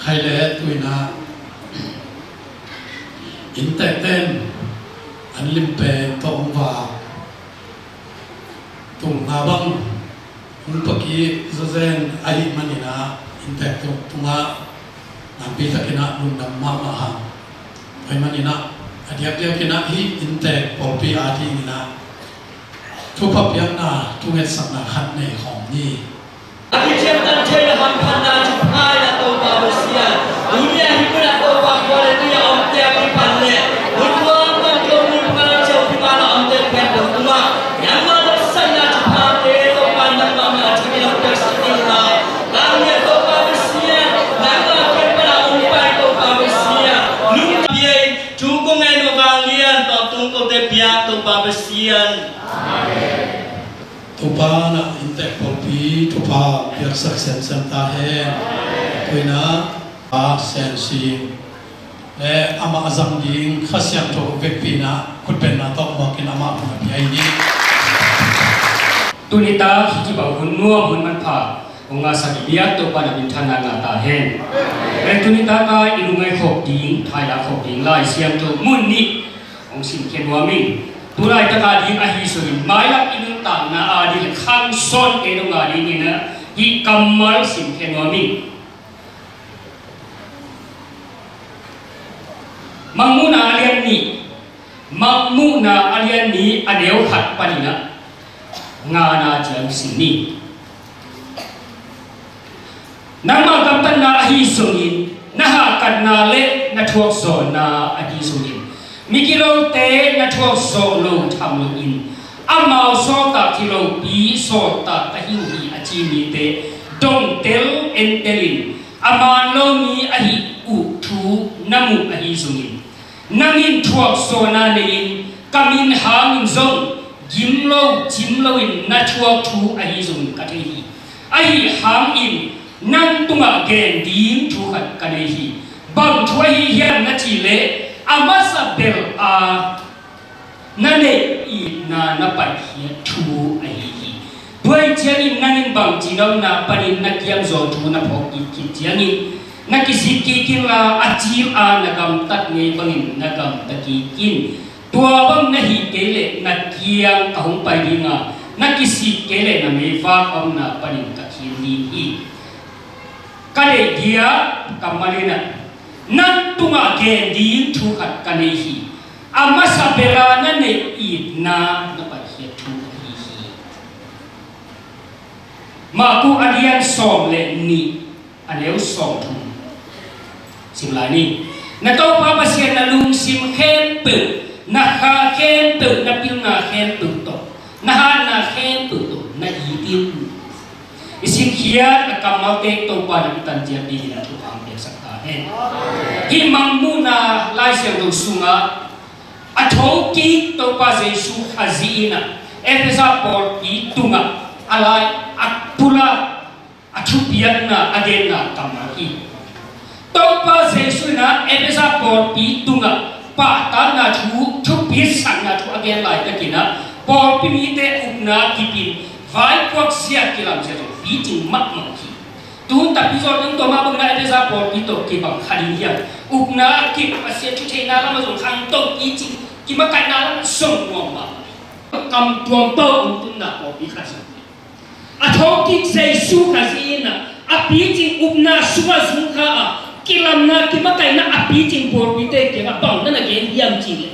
khai lệ tuổi na in tệ tên anh lim bè tông vào tung nga băng un paki zazen ai manina in tệ tung tunga nampi takina lung damma mahang pai manina adiak dia kina hi inte polpi ati ina thupa piang na tunget sakna khat nei khom ni Aku cakap saya hampan cukai atau manusia. Dunia hidup atau bangsa itu yang om tiap dipanggil. Untuk menjadi pengajar di mana om tiap berdua. Yang mana saya cukai atau pandang mana jadi om tersedih. Kami atau manusia, maka kepada umpai atau manusia. Lupa dia cukup dengan kalian atau tunggu tebiak atau manusia. thupa na inte polpi thupa piak sak sen sen ta he koina a sen si le ama azam ding khasyam to vekpi na khutpen na to makin ama phuna pi ai ni tunita hiji ba hun nuo hun man pha onga sa biak to pa na bin thana na ta hen le tunita ka ilungai khop ding thaya khop ding lai siam to mun ni ong sin ken wa min turai ta ka ding a hi so mai lak in ta na a di khang son ke no ga di ni na hi kamal sin ken wa min mamuna alian ni adeu khat panina ngana jam sini nama kampan na ahi sungin naha kadna le na thuak so na adi sungin mikilo te na thuak so lo tham lo in amau so ta kilo bi so ta tahi hi achi mi te dong tel entelin aman lo mi ahi u thu namu ahi sungin nangin thuak so na lein kamin hangin zong gimlo chimlo in na thuak thu ahi sungin kathi ahi hang in nan tunga gen dim thu khat kanehi bang thua hi hian na chi le amasa bel a nane i na na pa hi thu ai hi doi chiani nanin bang chinom na panin na kiam zo thu na phok ki chiani na ki si ki kin la achi a na gam tat nge bangin na gam ta ki kin tua bang na hi kele na kiang ka hong pai dinga na ki si kele na me fa om na panin ka khin ni hi kale dia kamalina nan tunga gen din thu khat kanehi amasa bela na ne idna na pa hi thu hi ma ku alian som le ni aleu som thu simlani na to pa pasien na lung sim khem pe na ha khem pe na pil na khem pe to na ha na khem pe to na yitin isin kia na kamaute to pa na tan jia di na tu ang pek sakta he hi mangmuna lai siang do sunga athoki to pa jesu azina efesa por ki tunga alai atpula athupian na agena kamaki to pa jesu na efesa por ki tunga pa ta na thu thupi sang na thu agen lai ta kina por pi mi te upna kipin vai kwak sia kilam se to bi ting mak mak ki tu ta pi zo ding to ma bang na efesa por ki to ki bang khalin ya upna ki asia thu the na la ma zo khang to ki chi ki ma kai na la song mo ma kam tuam to un na por pi kha sa a tho ki se su kha si na a pi chi upna suwa zu kha a kilam na ki ma kai na a pi chi por pi te ke ma bang na na gen yam chi le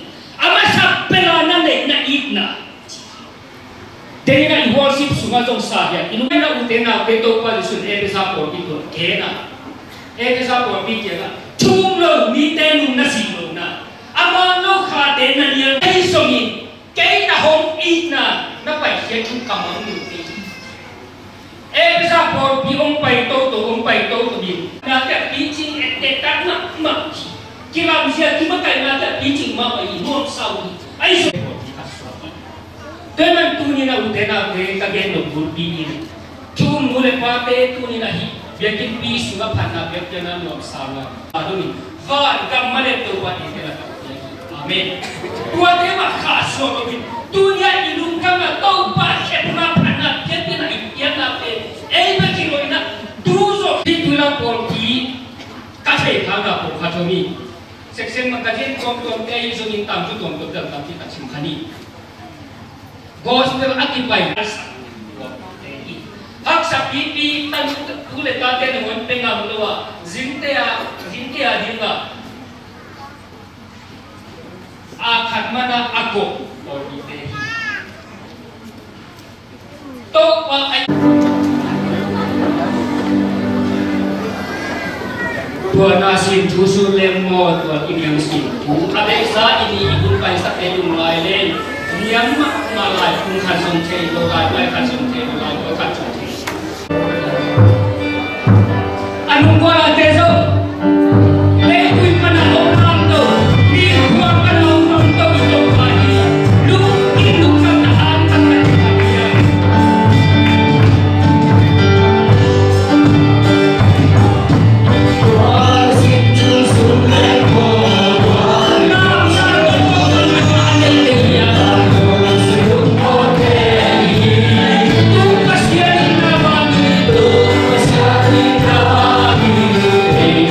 ama sa pela na ne na it na Dena worship sunga jong sa ya inu na utena pe to pa sun efesa por bi to kena efesa por bi kena chung lo mi te nu na si lo na ama no kha te na ni ai so mi ke na hom i na pa he chu kam ang ni ti efesa por bi ong pai to bi na ka bi ching et te ta na ma ki la bi sia ki ma kai na ta bi ching ma ai mo sa wi ai so Dengan tu ni na utena ke kagen no burbi ni. Tu mule pate tu ni na hi. Biakin pi suga phana biakin na no sama. Adu ni. Va gamale tu wa ni kela. Amen. Tua te ma khaso lo ni. Dunia ilung kama tau pa khepna phana biakin na ikian na pe. Ei ba ki lo na. Duzo hi tu la por ki. Ka thei phanga por khatoni. Section ma kajen tom te ai zo ni tam tu tom dam tam ti ka chim khani. Gospel akibai hak sa pipi tan tule ka te no penga lo wa zinte ya dia dinga akat mana aku mau ditehi to wa ai tua nasin tusul lemo tua ini yang sin ada isa ini ikut kai sakte mulai len diam malai pun kasong te lo lai kasong te lo lai kasong te anong wala teso lekoy panahon to ni kuwa panahon to ito pagi lu induk na tahan at kaniya wasit tusul lemo nam sa to aleluya Tukas yan na bagi, tukas yan na bagi.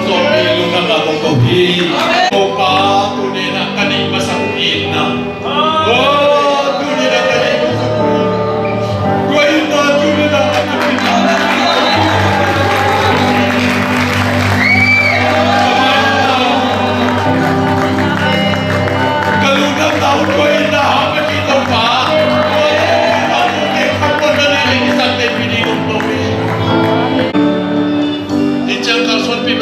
somi luka ka kokohi opa tunina kani masakuin na oh tunina kani masakuin kuina tunina kaluna tau kuina hame kita pa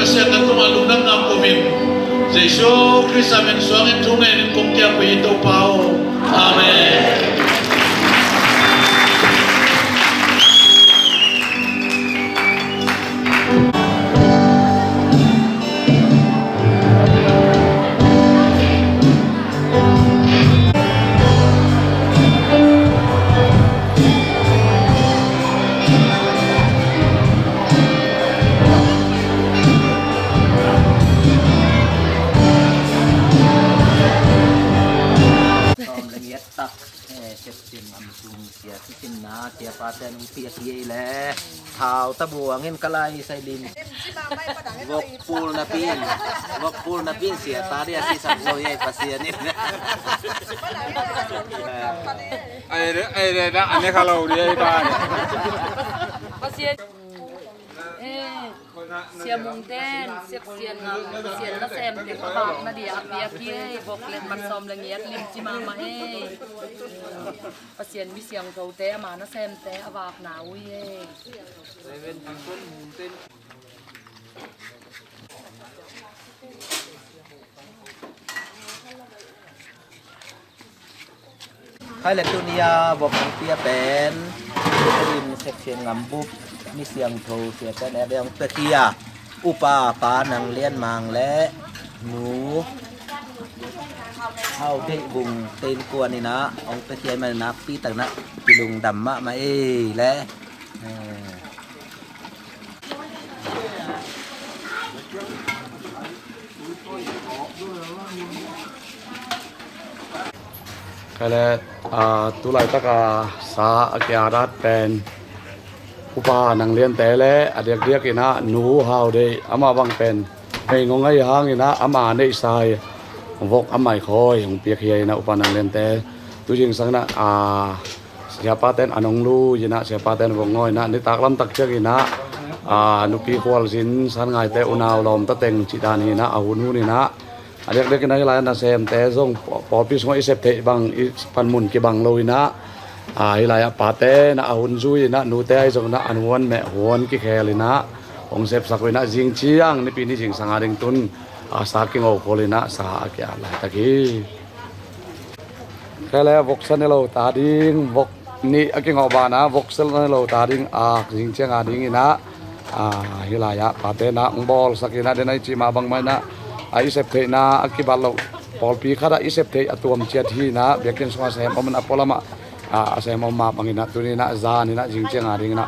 Pasien na tumalunang ng kumin. Jesu Christ amin suangin tunay ng kumtiyak ko ito pao. Amen. Paten pia kiai le thao ta buangin kalai sai din gok pul na pin sia tadi asi samso ye pasien ni ai da ane kalau dia ba pasien sia mung ten sian na sem te bak na dia apia kie bok len man som la ngiat lim chi ma ma e pasien mi siang ko te ma na sem te awak na ui e ven pun mung ten hai le tunia bok pia pen rim section ngambukมีเสียงโทรเสียกันแอบยังตะเกียอุปาปานังเลี้ยนมังและหนูเข้าได้บุงเต็นกวนนี่นะองตะเกียมันนับปีต่างนะปีลุงดำมะมาและก็เลยตุลาตะกาสาอเกียรัตเป็นอุปานังเรียนแต่และอเดียกๆนะหนูฮาวได้อามาบังเป็นให้งงไอ้หางนะอามาในสายวกอาไม่คอยของเปียกเฮียนะอุปานังเรียนแต่ตัวจริงสังนะsiapa ten anong lu jina siapa ten wong ngoi na ni taklam tak chagi na nupi khwal sin san ngai te unaw lom ta teng chidani na ahun hu ni na adek dek na la na sem te zong popis ngoi sep te bang pan mun ki bang loi na hilaya pate na ahun zui na nu te ai zong na anwan me hon ki kheli na ong sep sakwe na jing chiang ni pi ni jing sanga ding tun sa ki ngo kholina sa kya la taki khele voksan lo ta ding vok ni aki ngo ba na voksel lo ta ding jing chiang ding ina hilaya pate na bol sakina de nai chi ma bang mai na ai sep the na aki bal lo pol pi khada i sep the atuam chiat hi na bekin swa sem paman apolama asai mama pangina tuni na za ni na jing chiang ding na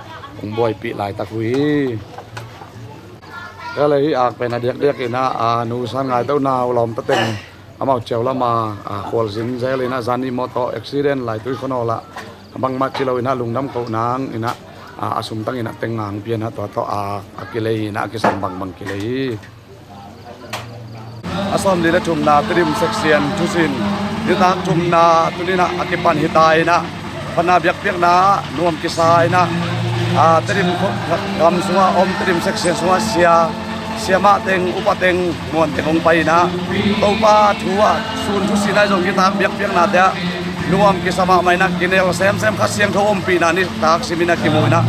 boy pi lai ta hui kale hi ak pe na dek ina nu san ngai tau naw lom ta teng amau cheu la ma khol sin zai na zani moto accident lai tui khono la bang ma chilo ina lungnam ko nang ina asum tang ina tengang pian ha to akile ina akisan bang kile asom dile thum na trim section thusin dita thum na tunina akipan hitai na pana biak na nuam kisai na trim kam suwa om trim section suwa siama teng upateng mon teng pai na topa thua sun thusina jong kita biak na ta nuam kisama mai na kinel sem khasiang thom pi na ni tak simina kimuna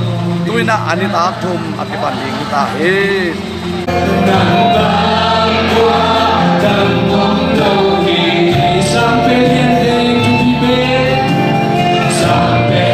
tuina ani tak thum akipan ding ta he sampai yang sampai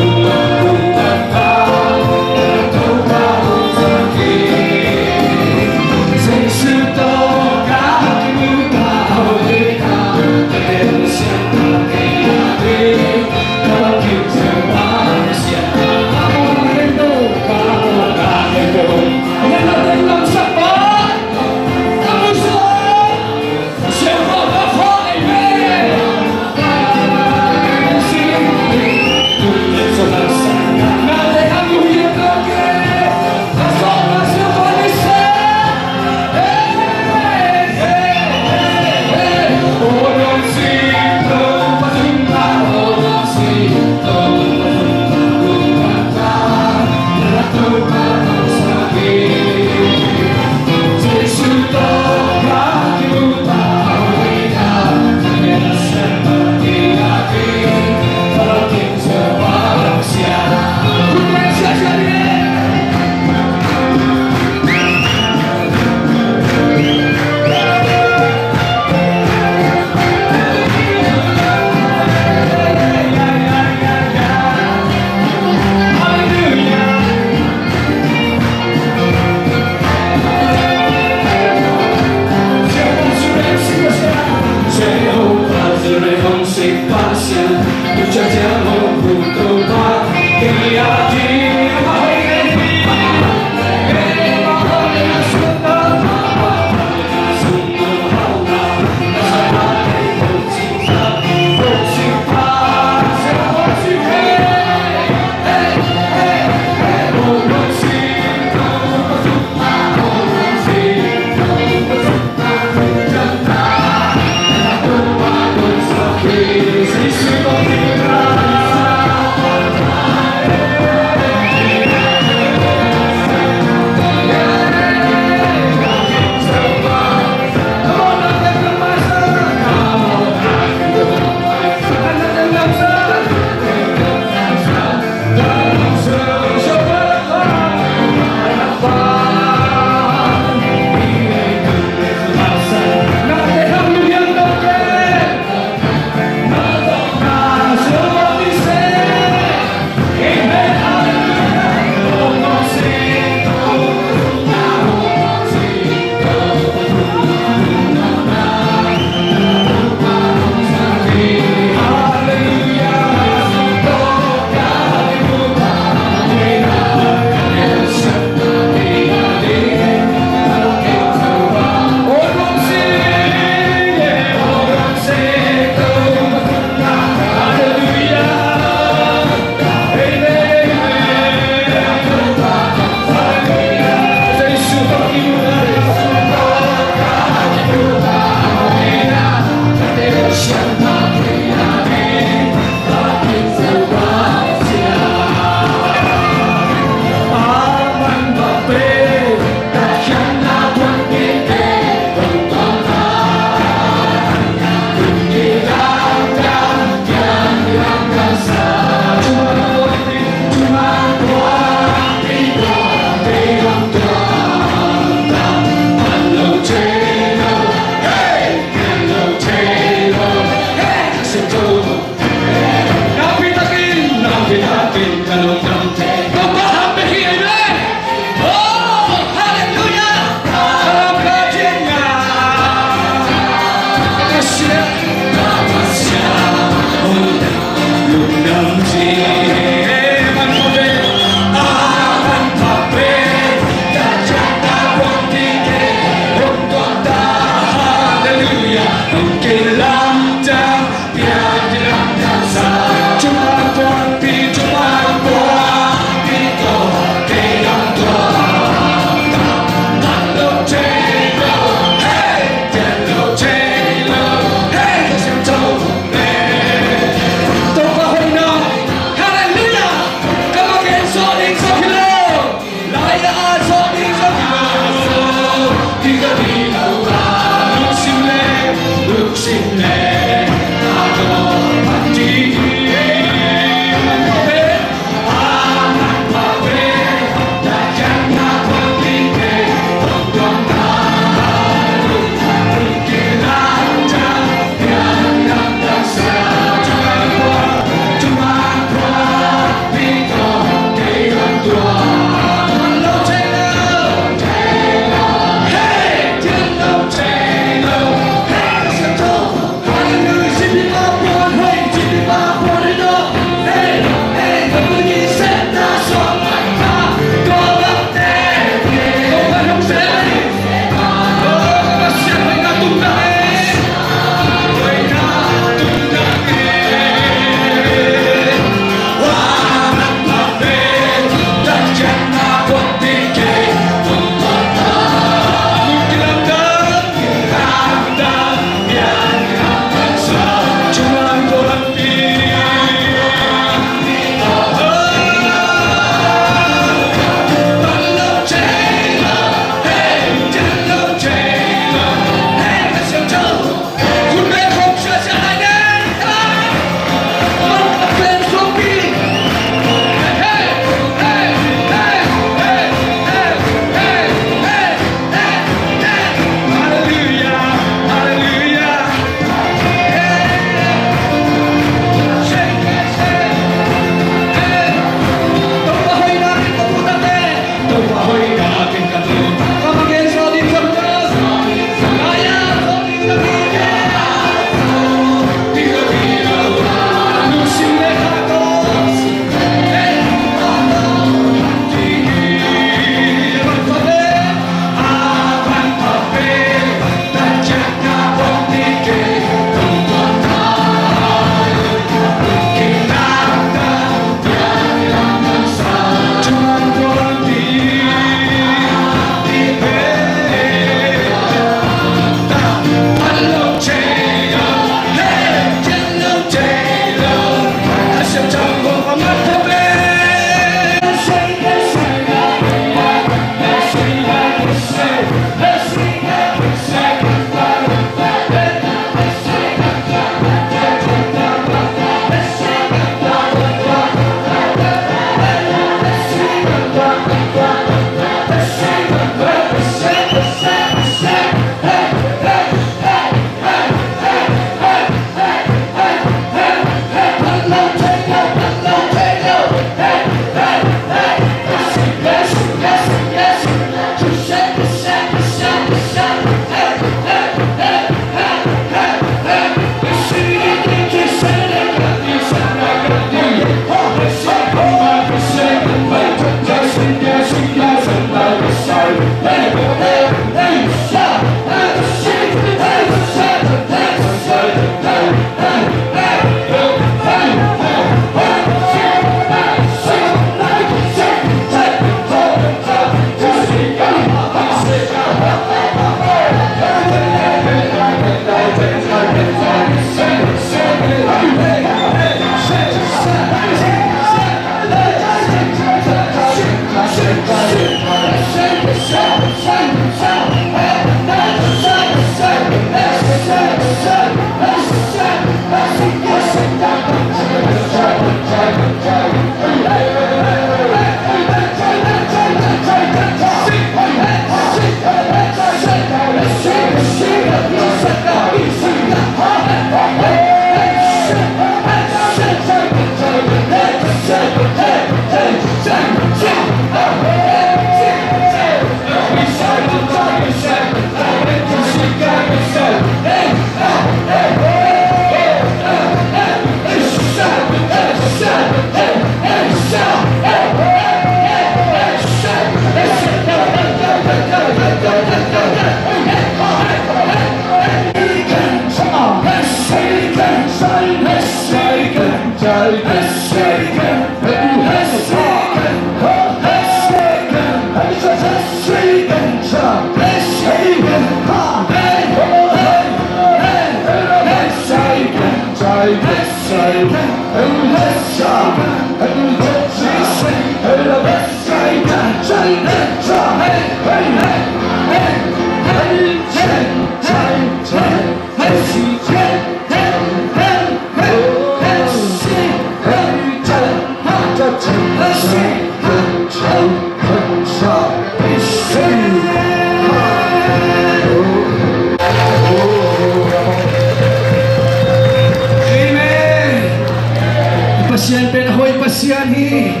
Pasyan penahoy pasyan hi.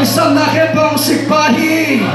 Kisam nakin pang sikpahi.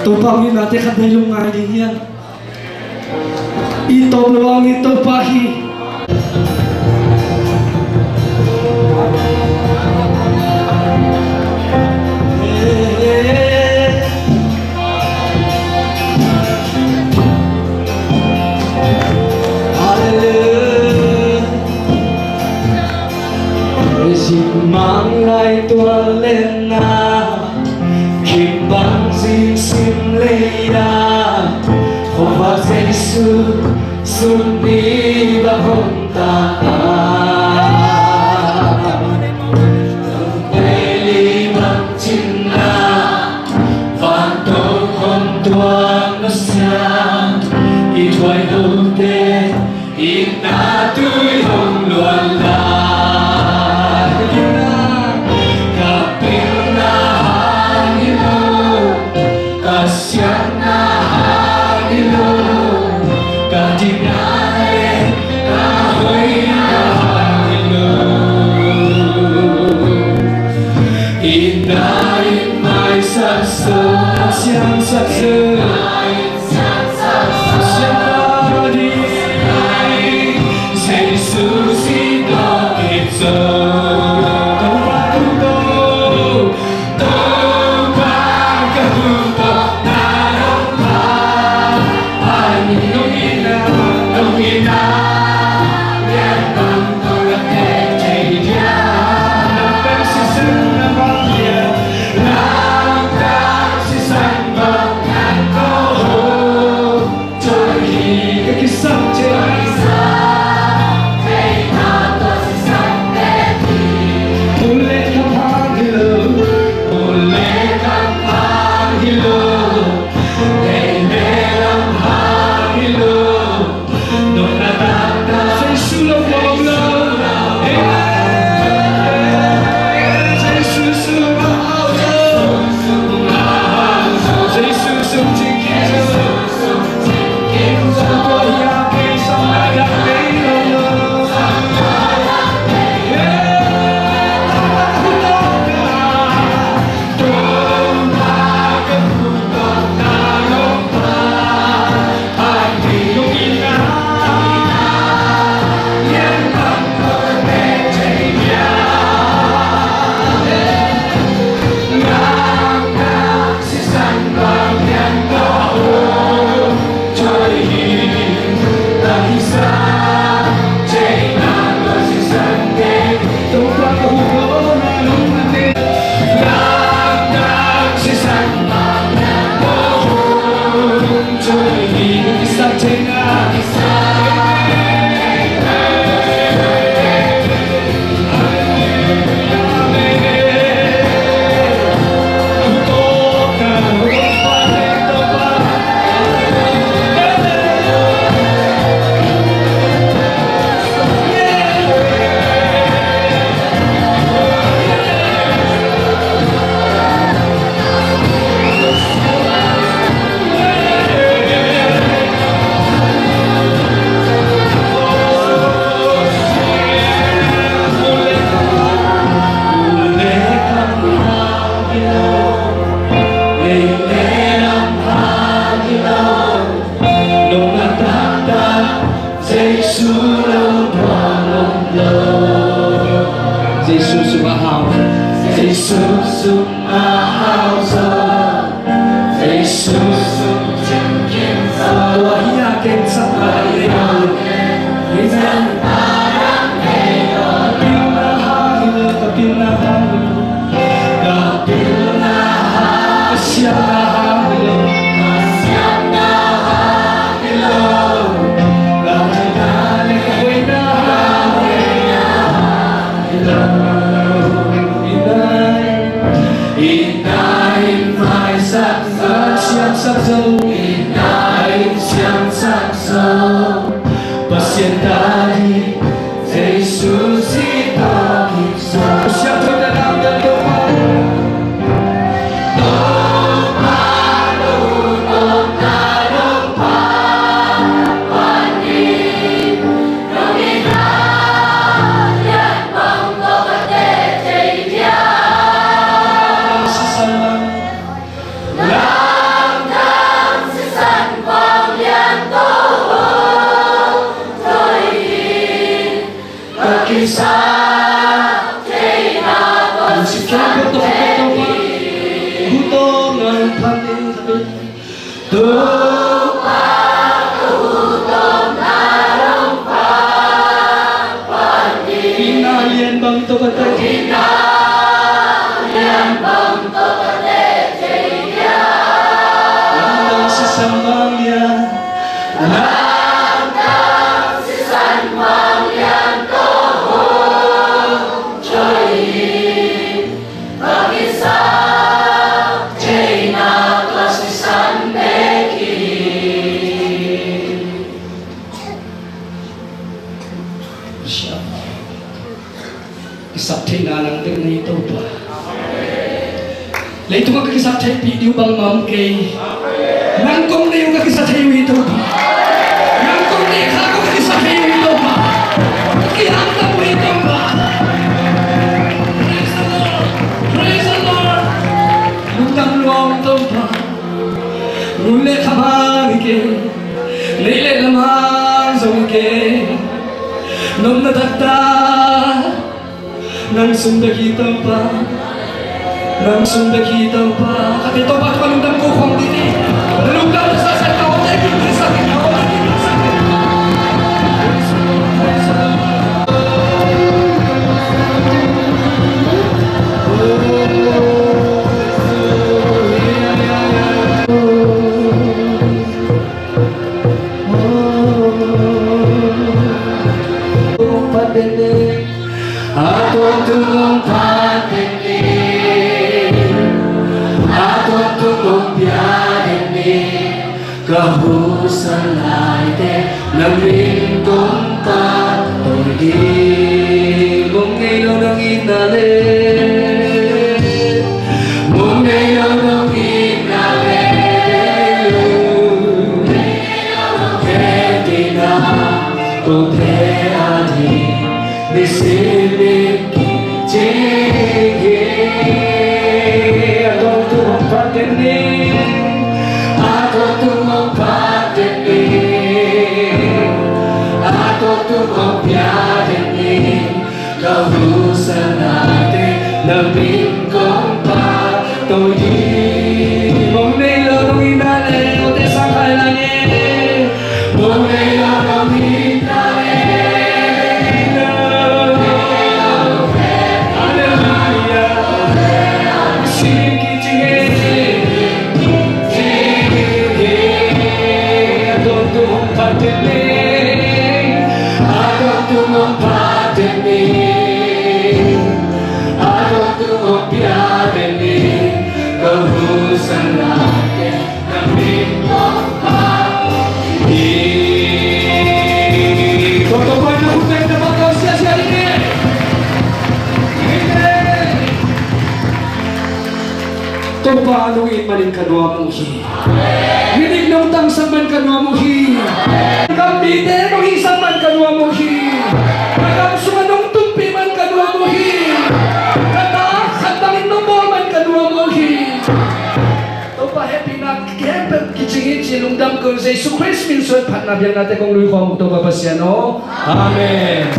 Tupangin natin kadalong nga din yan. Ito luwang ito pahi. Mang lai tua lên na kim băng xin xin lê ya hồ và Giêsu xuân đi và hồn ta tê li bằng chinh na và tô hồn tua nó xa ít hoài đâu tê ít na tươi hồn luồn la sắc sư siapa di Yesus itu kita tempat kehutuk naroma ani nongina yang nongkola teja nampak sisa nampak dia nampak sisa nampak hào giờ Jesus chứng kiến giờ tua ia ken sắc ai đâu Amen Kapila hangil kapila hangil kapila asyana hangil asyana hangil kapila hangil Inain phải sắc siang sắc dâu Inain siang sắc dâu Pasyentari Jesus ito Kristo Siya to dalam dan lupa Lupa, lunong na lupa Panin, nung inayan mong kapatid ay diyan Sasalang Langgang sisan pang lianto Kisah Jaina Sikap Hutongan panin Tupa Hutong narumpan panin Inalian bang to kate Inalian bang to kate Jaya Landang sisambang lian Landang sisambang lian Kisah na lang din na ito pa. Laito ka kisah video bang ma'am kay nangkong na yung kakisah ito pa. Nangkong na yung kakisah ito pa. Kihanda mo ito pa. Praise the Lord! Praise the Lord! Lutang luwang ito pa. Lule kamari ke. Lile naman sa wike. Nung natagda nang sunda kita pa katito pa kalundang ko kung dini nalungkang sa tao tayo kinisa Atau tulong patinig Atau tulong biyanig Kahusan laite Naming kumpat To'y mong ngayon ang inalit Mong ngayon ang inalit Pwede na To'y Nisilip Jigi Atau tumang patinig Atau tumang patinig Atau tumang piadinig Kahusan natin Labing kumpat To'y mong nilorong inalay O tesang kailangin Mong nilorong inalay Kahusan natin Naming kumpat Totopan na hutay na mga siya ini Totopan imanin kanwa mo hi Hinig ng tangsaman kanwa mo hi Kambite ng isaman kanwa mo hi Magamsuman ng tumpi man kanwa mo hi Katangin ng man kanwa mo hi Happy na kaya kicingin silungdam ko sa Isu Christ minsan patnabyan natin kung luwi ko ang ito papasyano. Amen.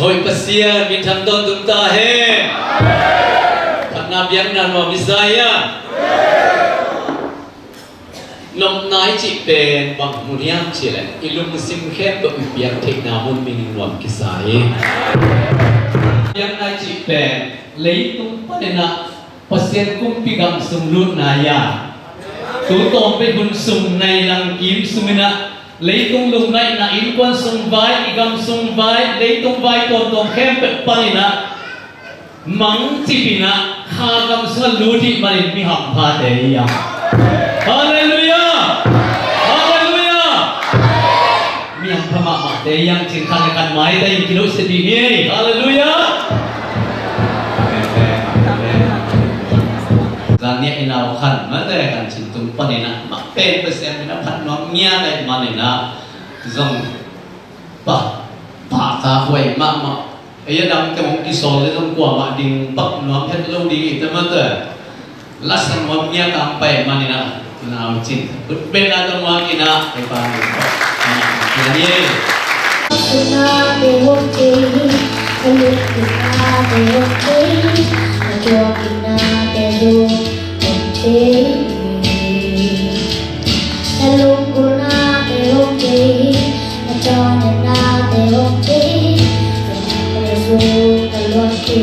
hội pasien min tham tôn chúng ta he thằng nam biếng nan mà Messiah nông nái chỉ bền bằng một hiam chỉ lại ilum sim khen độ biếng thịt nào môn mình nuông cái sai biếng nái chỉ bền lấy tung bên na pasien cũng pigam sung lut naya tu tom pe hun sung này lang kim sumina lấy tung lùng này na in quan sung vai igam sung vai lấy tung vai tôn tôn khem pe panina mang chipina ha gam sung luti marin mi ham pha de ya hallelujah hallelujah mi ham pha ma de yang chin khan kan mai dai kilo se di ni hallelujah Zania inaw khan mate kan cintum panina mapen pesen mina phan nom nya dai manina zong pa ta huai ma aya dam ke mong kisol le zong kwa ma ding pak nom het lo ding itamate lasan nom nya kam pai manina naw cin bela dam wa kina e pa ni Una de wote, una de wote, una de wote. Hello, una de wote, una de wote. Resu kalwate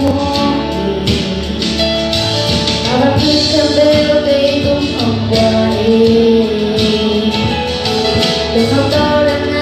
wote. Para kita berde tum amware. Dengan darana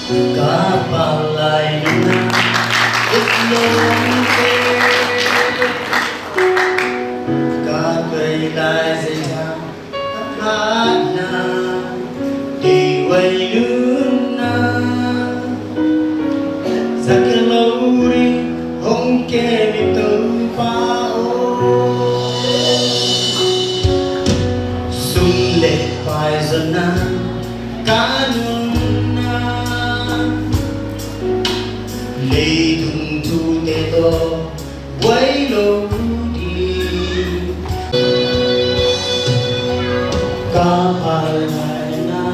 Kapalay na itlog lại dây thang hát na đi quay lướn na ra kia lâu đi không kê bị từ pha ô sung lệ phải dần na cá nương na lê thùng thu tê tô quay lâu đi ca phải lại na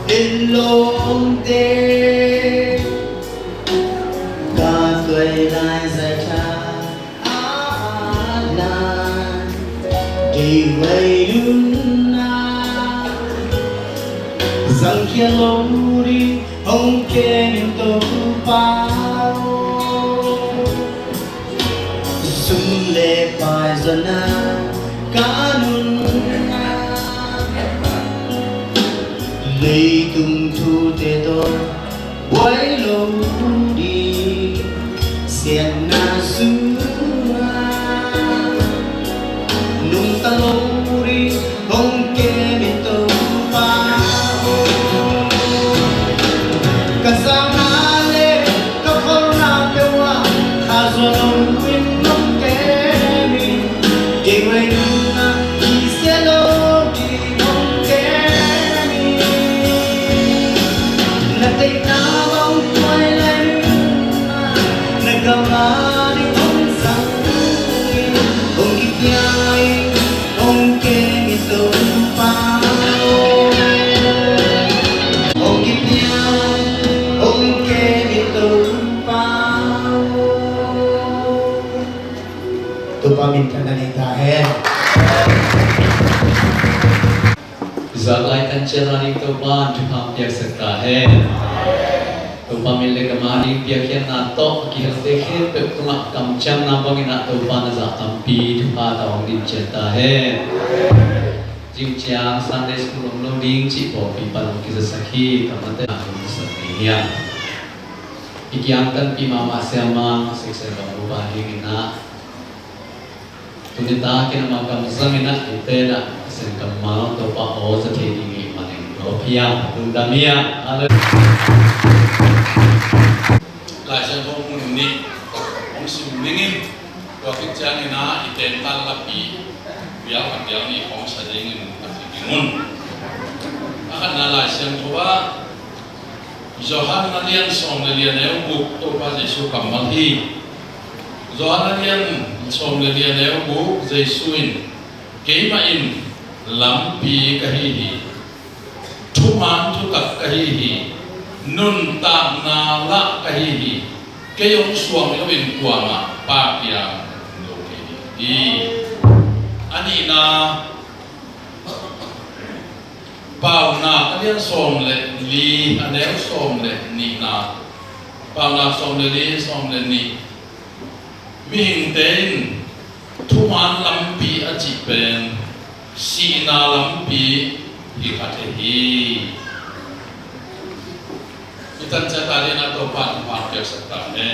in lông tê ca tuổi lại dài cha lan đi quay lưng na rằng kia lâu đi ông kê mình tô bao sung lệ phải dần na cá nun na lấy tung thu tê tô quay lâu đi xiên na su na nung ta lâu đi không kê mình tô bao Kasamale kakorna pewa azon win nong kemi Dingway na iselo di nong kemi Natay na bang kway lai na nagamani kong sangin Kong kityay kong kemi tumpao Kong kityay ông kê đi từ bao tụi con mình thân này ta hết Giờ lại thân chân ra đi tụi con chụp ham tiệc sạch cả hết tụi con mình lấy cái mà đi tiệc hiện na to kia tiệc hết tụi con cầm chân nam băng na tụi con là giảm pi chụp ha tao đi chết ta hết Jing chiang Sunday school long ding chỉ bỏ pi balong kia sakhi kamate na sakhi ya ikiang kan pi mama selma sikse kamu bahi na tunita kina makam zamina itena sen kamal to pa o sa thedi ni maning lo phia dundamia ale lại sẽ không muốn đi ông xin nín và cái cha này na iten tan la pi biar hạt biar ni ông sẽ đi ngin cái ngun akan na lại sẽ thua Johan nalian som nalian eu buk to pa Jesu kamal hi Johan nalian som nalian eu buk Jesu in keima in lampi kahihi thuman thu tak kahihi nun ta na la kahihi kayong suang yo bin kuama pa kya no kahihi ani na bao na kalian som le li anel som le ni na bao na som le li som le ni ming ten thuman lampi a chi pen si na lampi hi khathe hi itan cha ta le na to pan pan ke sakta ne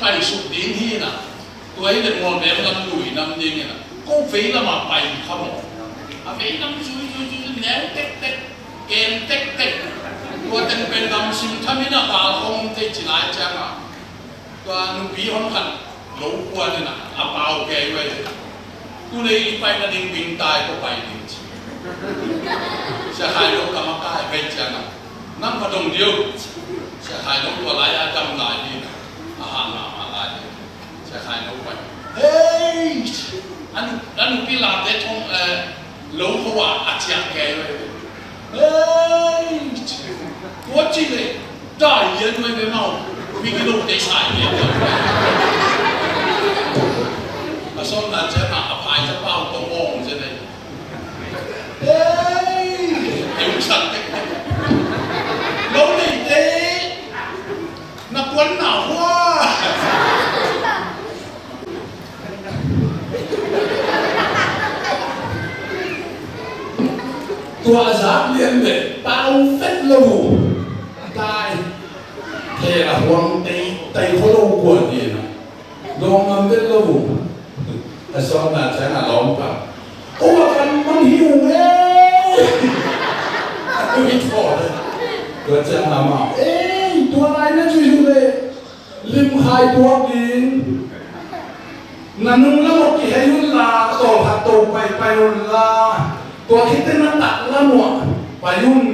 ไปสุดดีนี่นะตัวไอ้เด็กมองแบบลำลุยน้ำดิ้งนะก็เฟลมาไปขโมยเฟลน้ำซุยแนวเต็กเกมเต็กตัวเป็นน้ำซิมทำให้หน้าตาคงเตจิลายจังอ่ะตัวนุ่มพี่คนกันหลงกวนนะอาเปาแกไว้ตัวเลยไปนั่นดิ้งวิ่งตายก็ไปดิ้งจะหายโรคกรรมกายไปจังอ่ะนั่งพดงเดียวจะหายโรคตัวหลายอาจำหลายดีอาหารอะไรจะหายโรคไปเฮ้ยอันนุ่มพี่ลาเด็ดทงหลงเขาว่าอาเจียแกไว้เฮ้ยตัวจริงเลยได้เย็นไว้ไปเมาวิ่งลูกได้สายเลยมาส่งนั่นจะหาอภัยจะเป้าตรงมองจะได้เฮ้ยยุ่งสั่นเต็มลงเลยเด้นักวันหนาวว่าตัวอาสาเรียนเลยเป่าเฟ็ดลูตายเทละหวงตีเขาลงกวนดีนะลงมันเฟ็ดลูแต่สอนน่ะใช้หน้าล้อมกับโอ้กันมันหิวเอ้ยไม่ถอดเลยเกิดจะมาเอ้ยตัวอะไรนะช่วยดูเลยลิมหายตัวดินนั่นนุ่งแล้วหมดกี่ให้ยุ่นลาโตหัดโตไปรุ่นลาตัวคิดเป็นนักตักละหมดไปยุ่น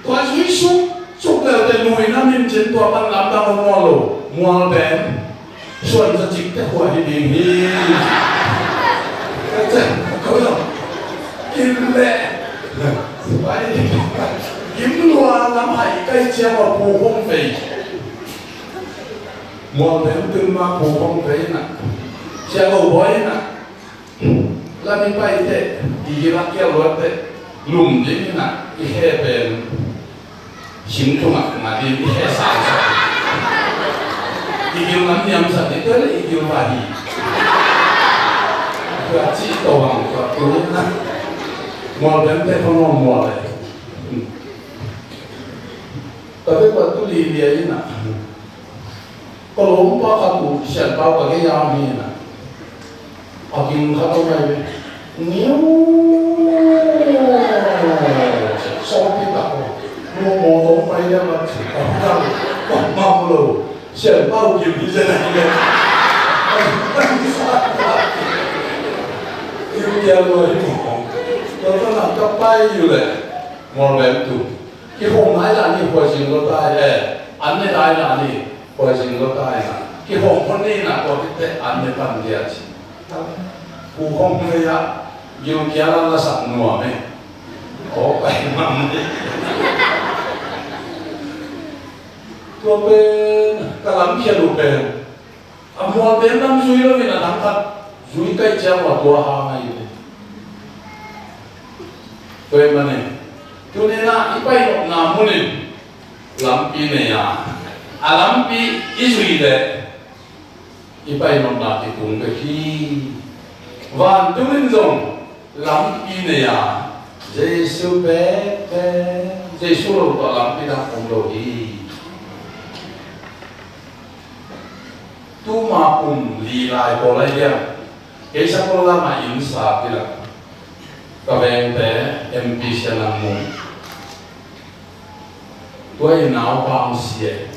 ตัวช่วยชุกแล้วแต่หน่วยน้ำมินเช่นตัวปังลำตามัวโลมัวแบนส่วนจะจิกแต่หัวดีนี่ก็จะเขาต้องกินแหละไปยิ้มรัวลำไห้ใกล้เชียวกับปูพงเฟยมัวแบนตื่นมาปูพงเฟยน่ะเชียวกับบ่อยน่ะแล้วมีไปเตะดีรักเกี่ยวรถเตะลุ่มยิ่งน่ะที่แค่เป็นชิมทุ่งมาดีที่แค่สามสัปอีกอย่างนั้นยังสัตว์ที่เกิดอีกอย่างว่าดีเพื่อจีตวังกับตัวนั้นมัวเป็นแต่คนมองมัวเลยแต่เป็นว่าตุลีเดียนี่น่ะก็ล้มป้าขับบุเสียเป้ากับแกยามนี่น่ะเอากินข้าวต้มไปนิ้วซอสที่ตักมัวมองลงไปแล้วมันเอาข้าวปัดมาเลยเสียเป้ากินที่จะไหนเลยยิ้มเยอะเลยเราต้องหลับกับไปอยู่เลยมองแบบถูกที่ห้องไหนล่ะนี่พอจริงก็ได้อันไม่ได้ล่ะนี่พอจริงก็ได้นะที่ห้องคนนี้นะก็ที่อันไม่ปันเดียดผู้ห้องเลยอะอยู่เกี่ยวกับสัตว์หนัวไหมโอ้ไปมั่งนี่ตัวเป็นกำลังเขียนรูปเป็นมัวเป็นน้ำซุยแล้วนี่นะทั้งทัดซุยใกล้เจ้าว่าตัวหาไงอยู่ตัวมันเนี่ยตัวนี้นะอีไปหลอกน้ำมันนี่ลำปีเนี่ยลำปีอีซุยเลยอีไปหลอกน้ำที่ตุ้งไปที่วันตัวนี้จงลำปีเนี่ยเจสุเป้เจสุเราตัวลำปีนั้นคงโดดีtu ma li lai ko lai dia ke sa ko la ma in sa ti la ka veng te mp sia na mu toi nao pang sie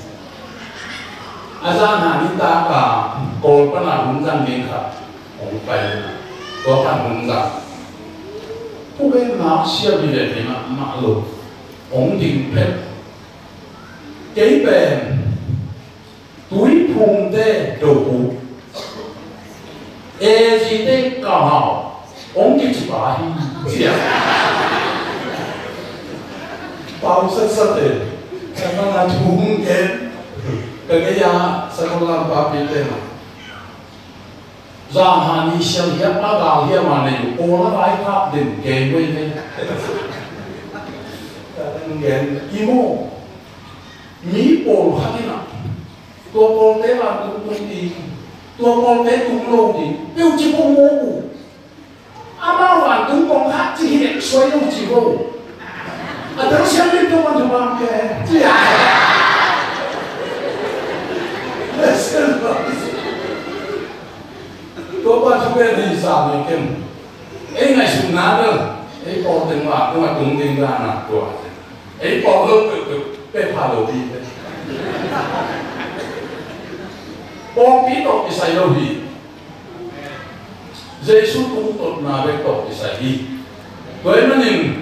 azan ha ni ta ka ko pa na hun jang ni kha ong pai to pa hun jang tu be na sia bi le ni ma lo ong ding pet ke ben túi phùng tê đồ cụ gì tê cao hào ông kia chỉ bảo gì à bao sất tê sao nó là thùng cái ya sao nó làm bao bì tê mà ra hà ni xem hiệp ba gạo hiệp mà này ô nó vai pháp đỉnh kề với đây đỉnh imo mỹ bồ hạt đi nàoตัวโปรเตว่าตุ้งดีตัวโปรเตตุ้งโลดีเปี้ยวจีโบโมกูอามาหวานตุ้งกองฮัทจีเด็กสวยลูกจีโบอาเดี๋ยวเชื่อเรื่องตัวมันจะมาแก่จีอะไรเชื่อ bên thì sao mình kim ấy ngày sum ná đâu ấy bỏ tiếng mà tung tiếng ra nè tuổi ấy bỏ lâu cực bê phá đầu đi bỏ bí tộc thì sai đâu đi Giêsu cũng tốt na bê tộc thì sai đi với nó nhìn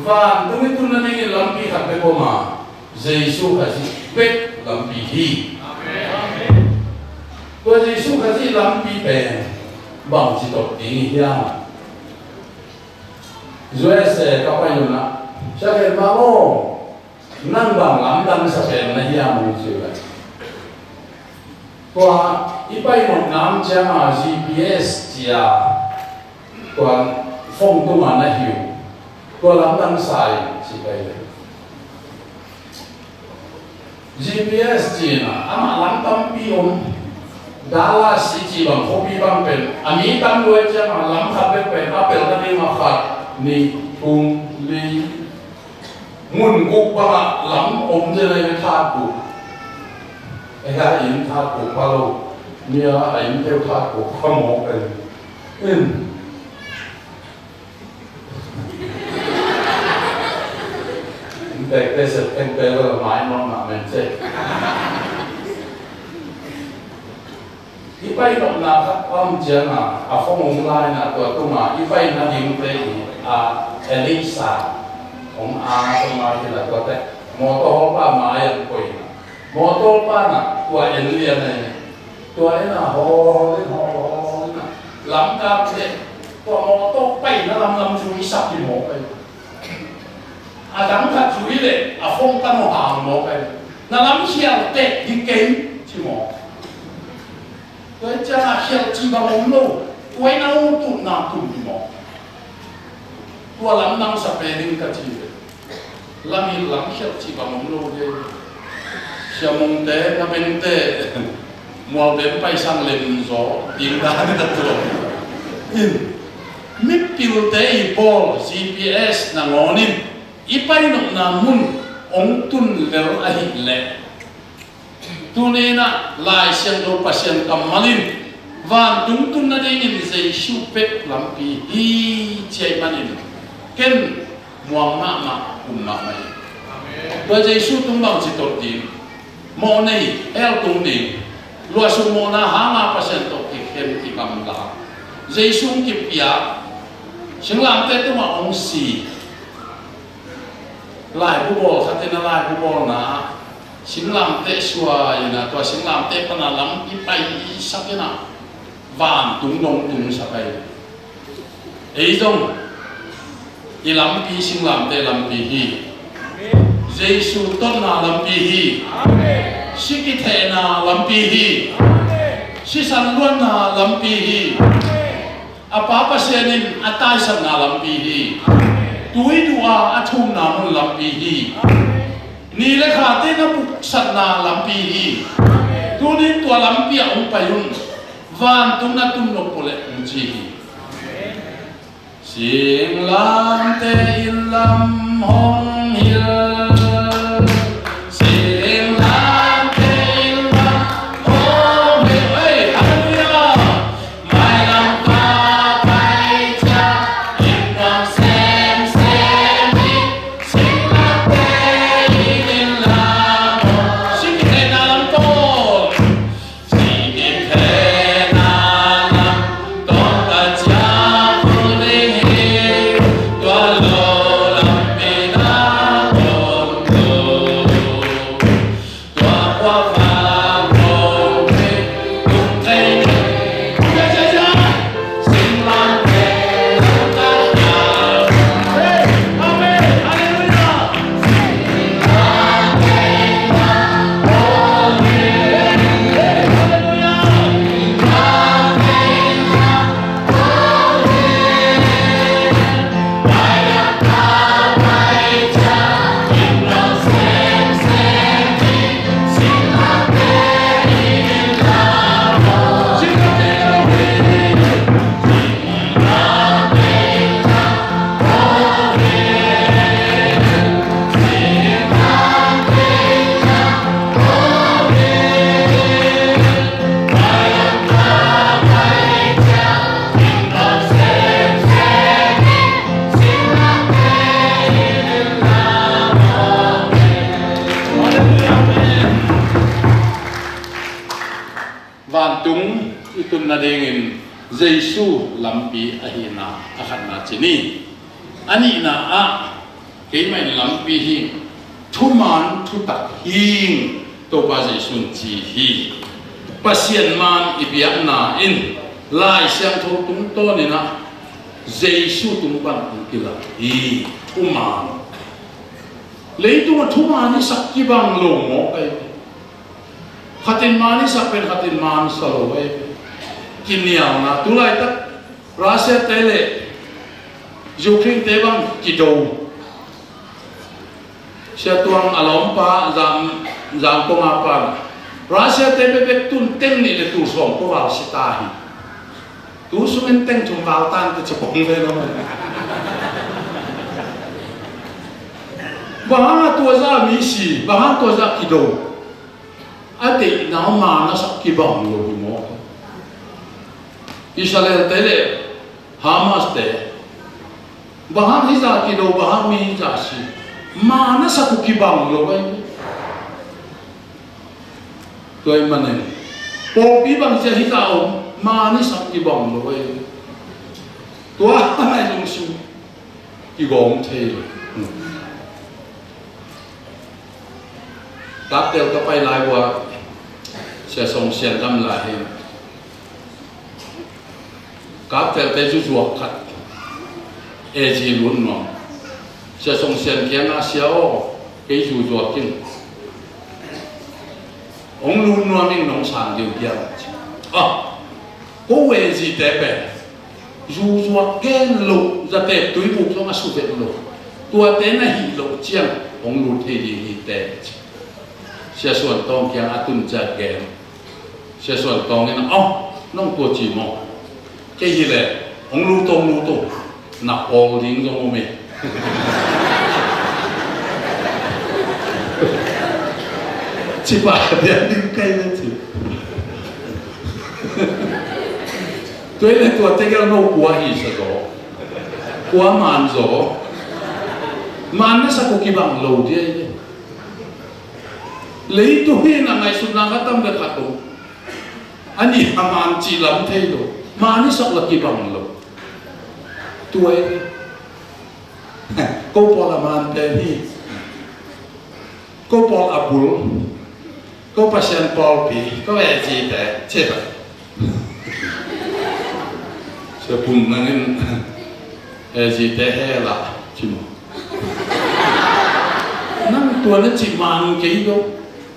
và đúng cái tuần này cái làm bí khát bê bò mà Giêsu phải gì bê làm bí hi tôi Giêsu phải gì làm bí bè bằng chỉ tộc tiếng hiang rồi sẽ các bạn nhớ na sẽ cái mà ô năng bằng lắm đang sẽ cái này hiang một chút vậy qua ipai một năm chẳng là GPS chia qua phong tu mà nó hiểu qua lắm đang xài chỉ cái GPS chia na ama lắm tâm pi om Dala si chỉ bằng hobby bằng pen, ami tam đuôi chứ mà lắm khắp bên pen, apel ta đi mà khát, ni cung li, mun cục bằng lắm ôm trên này thắt cục, cái hai in thắt cục bao lâu, nia in theo thắt cục không một cái, cái sự cái là mãi mong mà mình chơi. Ipai nộp na khát âm chén à phong ông lai na tua tu mà ipai na điểm tây Elisa ông tu mà thì là tua tây mô tô ba mà yên quỷ mô tô ba na tua Elia này tua ấy là hồ na lắm cam thế tua mô tô bay na làm chui sắp đi mô bay đắng khát chui đấy phong tâm hồ hàng mô bay na lắm chiều tệ đi kém chứ mô tôi cha là hiểu chỉ bằng ông lô, tôi nào tụt nào tụt đi mò, tôi làm năng sắp về đến cái gì, làm hiểu chỉ bằng ông lô đây, xem ông té nó bên té, mua bên bay sang lên gió, tiếng đá nó đặt rồi, mít piu té ball GPS là ngon nín, ipai nó nằm mun, ông tun leo ai lẹ. Tu nên là lại xem đâu pasien cầm malin và đúng tu na đây nhìn thấy siêu pet làm pi hi chạy malin ken muang mà mày và Giêsu tung bằng chỉ tốt đi mò này el tung đi loa su mò na hang ma pasien tốt thì khem thì cầm lá Giêsu kịp bia sinh làm thế tu mà ông si lại bu bol khát thế na lại bu bol na sinh làm tệ xua na tua sinh làm tệ pana lắm ipai sắc cái nào vàng tung đông tung sắc cái ấy giống i làm pi sinh làm tệ làm pi hi Giêsu tốt na làm pi hi sĩ cái thể na làm pi hi sĩ san luôn na làm pi hi apa senin atai san na làm pi hi tui dua athum na mun làm pi hi ni le kha te na buk sat na lampi hi tu ni tua lampi ang payun van tum na tum no pole chi hi sing lam te in lam hong hil sing lam te in lam hong hil hey hallelujah mai lam pa pai cha in lam sem đi sing lam te Hãy subscribe cho kênh Ghiền Mì Gõ để không bỏ lỡ itun na dingin Jesu lampi ahina akan na chini ani na a ke mai lampi hi thuman thutak hing to pa Jesu chi hi pasien man ibiak na in lai siang tho tung to ni na Jesu tung pan kila hi uman leitung thuman ni sakki bang lo mo kai khatin mani sapen khatin man salo ai kiniao na tulai tak rasa tele jukring tebang kido sia tuang alom pa jam ko ngapa rasa tebe bek tun teng ni le tu som ko wal sitahi tu sumen teng chung wal tan te chapong le no bahang tu za mi si bahang tu za kido ate na ma na sak kibang lo mo Israel tele Hamas te bahang hiza kido bahang mi hiza si mana sa kukibang lo bay tuay manen popi bang siya hiza om mana sa kukibang lo bay tuwa na yung siya igong te tapel kapay lai wa siya song siya dam lahi các theo cái chú ruột khát, e gì luôn mà, sẽ xong xem kia na xéo cái chú ruột kia, ông luôn nói mình nông sản điều kiện, có về gì thế bé, chú ruột cái lục ra tép túi bụng cho nó sụp về lục, tua thế này hì lục chiang, ông luôn thấy gì hì tép, sẽ xuân tông kia atun chặt gẹn, sẽ xuân tông cái nó, nông tua chỉ mò cái gì là ông lưu tông nạp hồ tiếng trong mồm chỉ bảo để đi cây lên chứ tôi là tôi thấy cái nó quá ít rồi quá màn rồi màn nó sao có cái bằng lâu thế lấy tôi là ngày xuân nào cái tâm được khát đủ anh đi màn chỉ lắm thế rồi mà ni sok là kỳ bằng lo tuổi câu bỏ là man tên hi câu bỏ abul câu pasien Paul pi câu gì thế chết rồi sẽ bùng năng gì thế hay là chim năng tuổi nó chỉ man cái đâu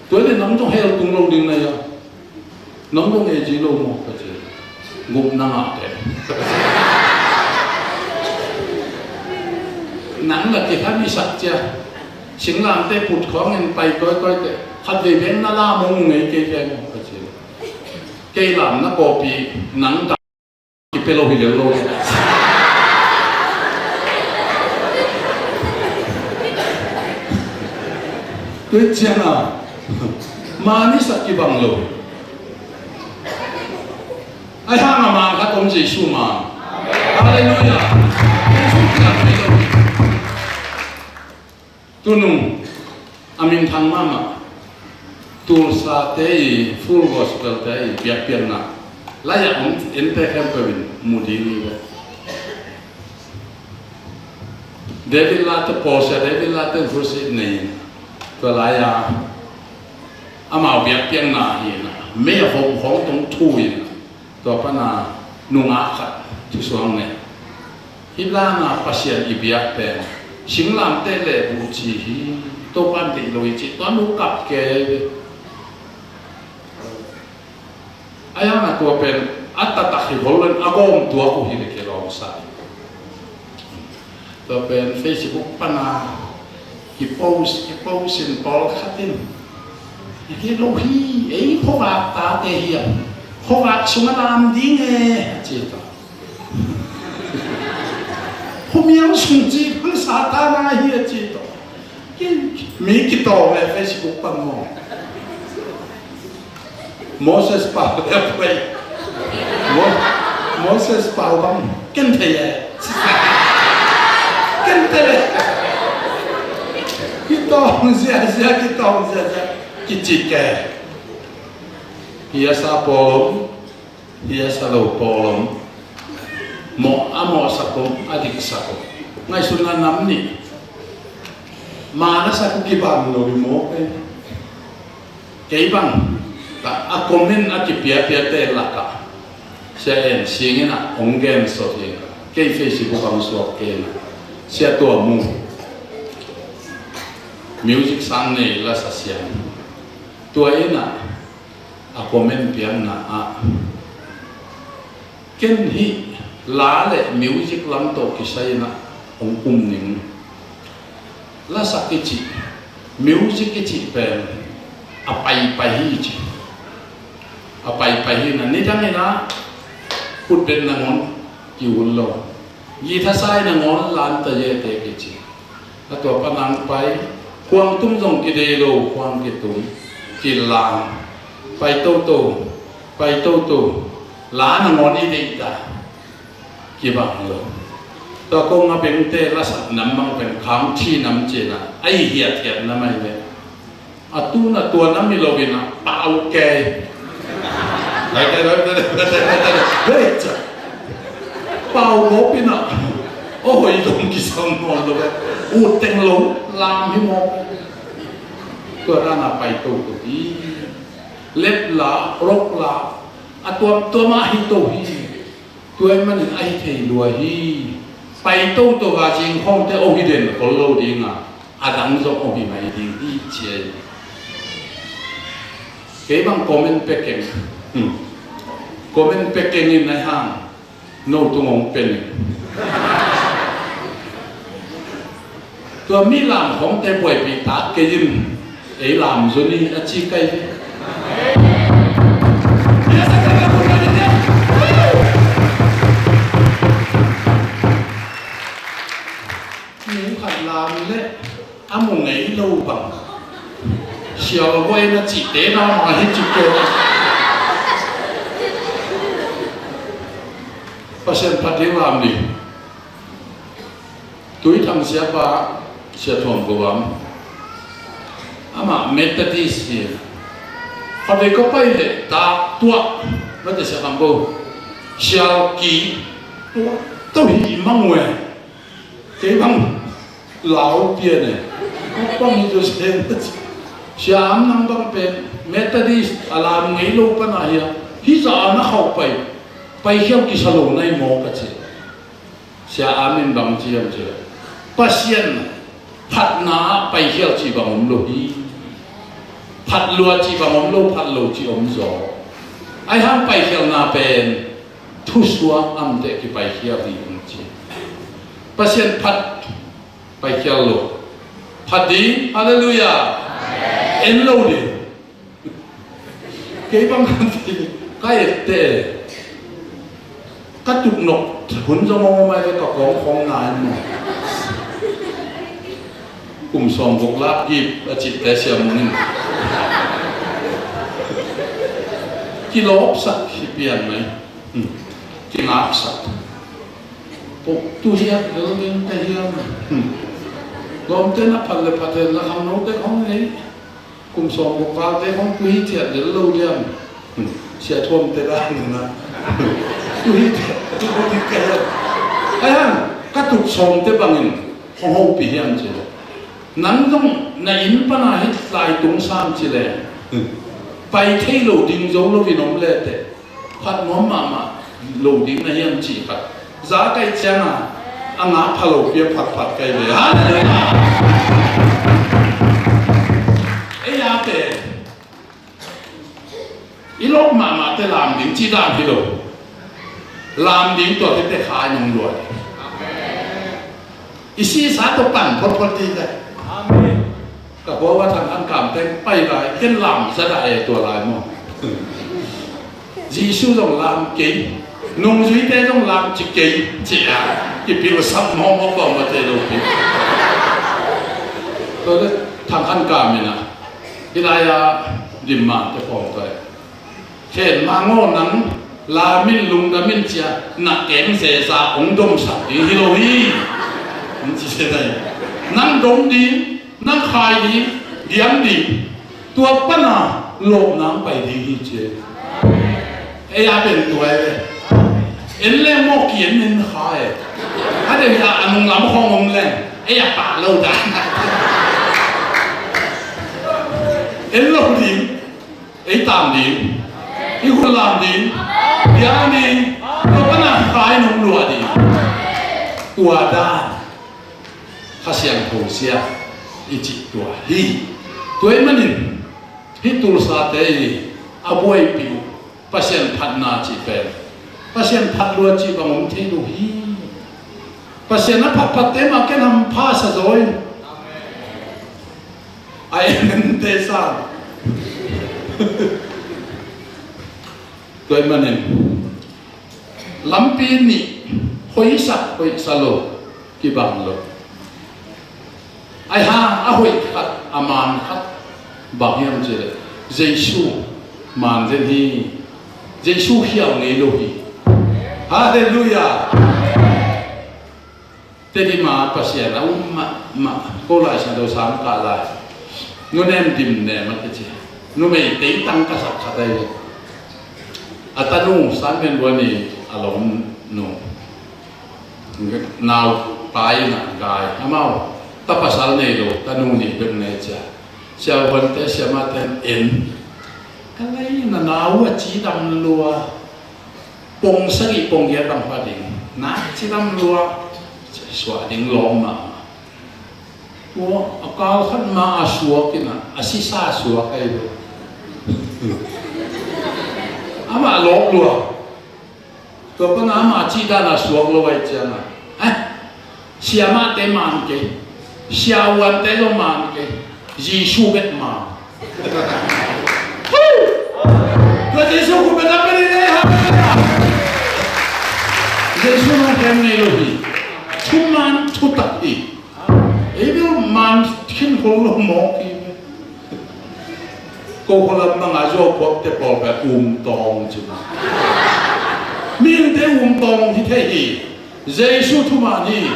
tuổi nó nóng trong heo tung lâu đường này à nóng trong gì lâu một cái gì ngục na ngọ thế nắng là cái khác đi sạch chưa chính làm thế phụt khó nên bay coi thế hạt về bên nó la mông ngày cái cái một cái gì cái làm nó bỏ bị nắng cả cái pelo bị lêu lô cái chuyện à mà đi sạch cái bằng lô ai hang mà khát ông Giêsu mà, Hallelujah, Giêsu kia phải đâu, tu nung, amin thang mama, tu sa tei full gospel tei biak biak na, layak ông ente hem kawin mudi ni ba, David lata posa, David lata verse nei, tu layak, amau biak biak na hi na, me hong hong tong thui na. Tuh apa na nungakat tu suang ne, hibla na pasien ibiak ten, singlam tele buci hi, tu pan ti loi ci, tu anu kap ke, ayam na tu pen, atta takhi holen agom tu aku hi ke long sai, tu pen Facebook pana, post in Paul khatin, hi lohi, phobak ta te hiam. Họ gặp chúng ta làm đi nghe chỉ đó họ miếng sung chi phăng sa ta na hi chỉ đó cái mấy cái tàu này Facebook bằng mò Moses bảo đẹp vậy Moses bảo bằng kinh thầy cái tàu ra cái tàu ra cái chỉ kè Ia sa pom เฮียสโลปอลมหมออะหมอสักมอดิกสักไงสุนันน้ำนี่มานะสักกี่บางโลบิโมกเกี่ยบังแต่อาคมนั้นอากิเปียเตะลักะเสียเองเสียงน่ะองเกนสดเองเกี่ยเฟซิบุกความสวกเองเสียตัวมูมิวสิกสังเนี่ยละสัเสียงตัวเองน่ะอาคมนั้นเปียงน่ะเก่งฮีลาเล่มิวสิกลำโตกิใช่น่ะองคุมหนึ่งละสักกิจิมิวสิกกิจิเป็นapa hiji apa hiji na ni jangan na put ben nangon kiulo yi thasai nangon lan ta ye te kichi atwa panang pai kwang tum jong ki de lo kwang ki tum ki lang pai to la nangon i de ta ki bang lo to ko nga ben te la sat nam mang ben kham thi nam che na ai hiat hiat na mai le atu na tua na mi lo bina pau ke lai ke lai pau mo bina o hoi dong ki sam mo lo be u teng lo lam hi mo tua na pai to ti lep la rok la tua ma hi to hi tua man ai thei lua hi pai to ga jing hong te o hi den ko lo ding adang zo o hi mai ding i che cái bằng comment pekeng comment pekeng in này hang no tu ngong pen tua mi làm không thể bồi bị tát cái gì ấy làm rồi đi ăn chi cây nếu phải làm đấy ăn một ngày lâu bằng chiều quay nó chỉ tế nó mà hết chục cô và xem phát tiếng làm đi túi thằng xe ba xe thòng của bấm mà Methodist gì họ đây có bay để ta tua nó để xe làm bầu chiều kỳ tôi bị mong nguyện cái bằng lão tiền này có bao nhiêu tiền Siam nang bang pen Methodist alam ngai lo pa na ya hi za na khau pai hiam ki salo nai mo ka che sia amin bang chiam che pasien phat na pai hiao chi bang lo hi phat lua chi bang lo phat lo chi om zo ai ham pai hiao na pen thu suwa am te ki pai hiao di chi pasien phat pai hiao lo phat di hallelujah en lâu đi cái băng cái tệ các chục nọc huấn cho mong mai cái cọc góng phong ngài mà cùng sòng bộc láp dịp là chỉ té xe mình cái lốp sắt khi biển này cái ngáp sắt bộc tu hiệp đó nên cái hiệp gom tên là phần là không nấu cái không ấy cùng sòng một vào cái không quý thiệt đến lâu điểm sẽ thôm tới ra nữa quý thiệt tôi không biết cái ai hả các tục sòng tới bằng hình không hậu bị hiểm chứ nắng trong này in pa na hết lại tung sam chứ lệ bay thấy lầu đình giống lâu vì nóng lệ thế phát món mà lầu đình này hiểm chỉ phát giá cây chén anh áp phá lầu kia phát cây về ấy thế ít lúc mà te làm điểm chi đàn thì đâu làm điểmตัวที่te khai nhung rồi isi satu pan property đấyก็เพราะว่าทางอันกามแต่ไปหลายเห็นลำซะได้ตัวลายมั้งจีซูต้องลำเก่งนุ่งจุยเต้ต้องลำจิเก่งเจ้าที่พิวซับมองมองบอกมาเตะดูพิวตัวนี้ทางอันกามนี่นะที่ได้ดิมมาจะพอตัวเช่นมาโง่นั้นลามินลุงดามินเจ้าหนักแกงเสษาองดมสัตว์ฮิโรฮีมันจะเช่นไรนั่งดมดีนั่งขายดีเลี้ยงดีตัวปั้นโลกน้ำไปดีที่เจ ya ben tuai en le mo kien nen khai ha de ya anung lam khong om le ya pa lo da en lo din tam din i khu lam din ya ni lo pa na khai nong lua di tua da ha siang ko sia i chi tua hi tuai manin hi tul sa te aboi piu pasien phat na chi pen pasien phat lua chi bangom the lu hi pasien na phat te ma ken ham pha sa zoi ai nen te sa tuai manin lampi ni hoi sa lo ki bang lo ai ha a hoi khat aman khat bang yam che Giêsu man zen hi Giêsu hiao nei lo hi hallelujah te di ma pasien au ma ko lai sa do sam ka lai nu nem dim ne ma te che nu mei te tang ka sak kha dai atanu san men wa ni alom nu nào pai na gai amao ta pasal nei lo tanu ni ben nei cha xiao vấn te xiao ma ten en cái này là nào chỉ đâm lúa bông sắc y bông ghé đâm hoa đình nát chỉ đâm lúa xóa đình lom mà ủa cao khát mà xóa cái nào xí xa xóa cái đó mà lom lúa tôi có nói mà chỉ đâm là xóa lúa vậy chứ mà xiao ma te man cái xiao vấn te lo man cái Giêsu biết mà Tuhan Yesus ku betapa ini Yesus macam ni lohi, cuman tutak i, ini man kin kalau mau ini, kau kalau mengajar buat terpolper tong cuma, minta tong kita i, Yesus cuma ni,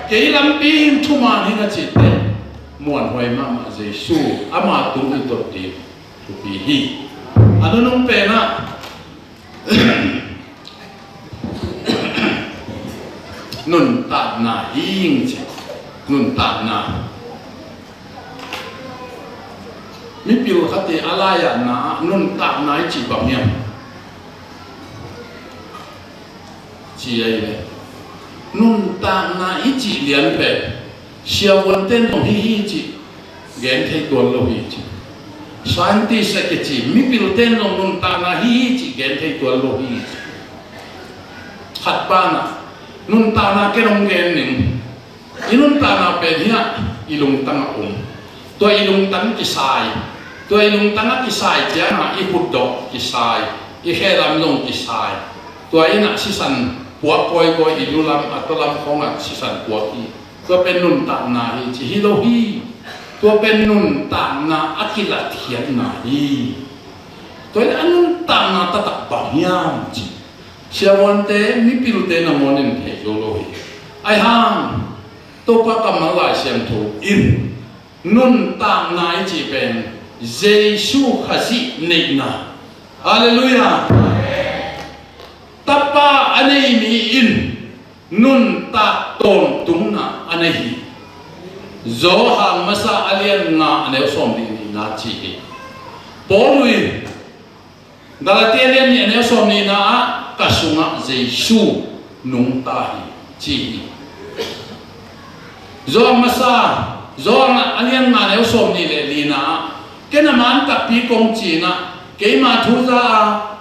kehilangan pin cuma ni ngacite. Muan hoai mama Yesus ama tung itu di tupihi ano nung pena nun tak na hing nun tak na mi piu khati alaya na nun tak na chi bang yam chi ai le nun tak na chi lian pe xiao vấn tên đồng hi chi gen thay tuần lo hi chi Santi sa ke chi mi pil tên long nun ta na hi chi gen thay tuần lo hi hat pa na nun ta na ke long gen ning inun ta na pe hia ilung tang to ilung tang ki sai to ilung tang ki sai ja na I hut do ki sai I helam long ki sai to ina si san puak koi koi ilulam atolam khonga si san puak Iตัวเป็นนุนตานาฮีจิฮิโลฮีตัวเป็นนุนตานาอากิลาเทียนนาฮีตัวนี้นุนตานาตะตักบางยามจิเชื่อวันเตมิปิลุเตนามอนินเฮโยโลฮีไอฮังตัวปะกำมาลายเสียงถูกอินนุนตานาจิเป็นเยซูคาซิเนนาฮาเลลูยาตัปปะอันนี้มีอินnun tak ton tung na anahi zo hang masa alien na ane som di na chi polui Galatian ni ane som ni na kasunga Yesu nung tahi chi zo masa zo alien na ane som ni le li na kenaman tak pi kong chi na ke ma thu za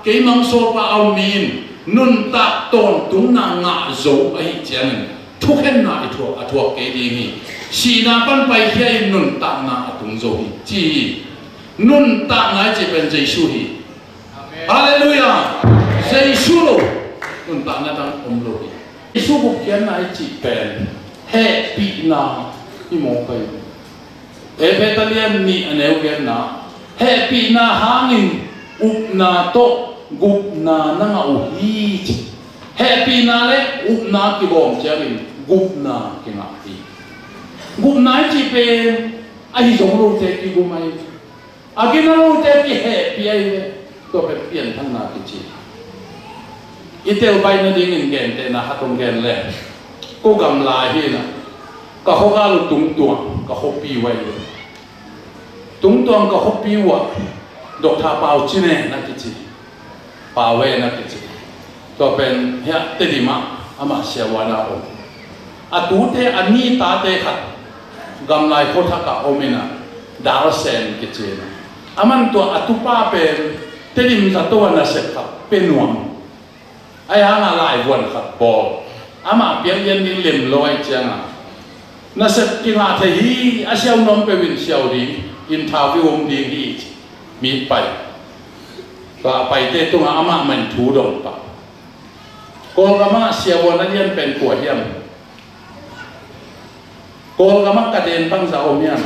ke mang so pa au min nun tak ton tung na nga zo ai chen thu khen na I thua ke di ni si na pan pai hiai nun tak na tung zo hi chi nun tak na chi ben Jesu hi hallelujah Jesu lo nun tak na dang om lo hi Jesu bu kian na chi ben he pi na I mo kai e betalian ni aneu kian na he pi na hangin up na to gup na nga uhi happy na le up na ki bom charin gup na ki nga ti gup na chi pe ai jong ro te ki gu mai agina ro te ki happy ai ตัวเป็นเปลี่ยนทั้งนากิจิอีเตลไปนั่นเองเงินเตนะฮัตตงเงินเลยก็กำลายที่น่ะก็เขาก็ลุตุงตัวก็เขาปีไว้เลยตุงตัวก็เขาปีว่าดอกทาเปล่าจีเน่นักกิจิป่าเวนักกิจิตัวเป็นเฮียเตดิมาอามาเสียวานาโออาตูเตอันนี้ตาเตขัดกำลายโคทักะโอเมนะดาวเซนกิจินะอามันตัวอาตุป้าเป็นเตดิมจะตัวน่ะเสร็จครับเป็นหน่วงไอ้ฮานาลายวันครับบอลอามาเปียงยันนี่เล่มลอยเจียงอ่ะน่ะเสร็จกินอาเทฮีอาเซียวนมเป็นวินเซียวดีอินทาวิวมดีฮีมีไปก็ไปเตะตัวอามามันถูดงปะโกลกามาเซียววันนั้นยันเป็นกัวเฮียมโกลกามากระเด็นบังซาโอเมียน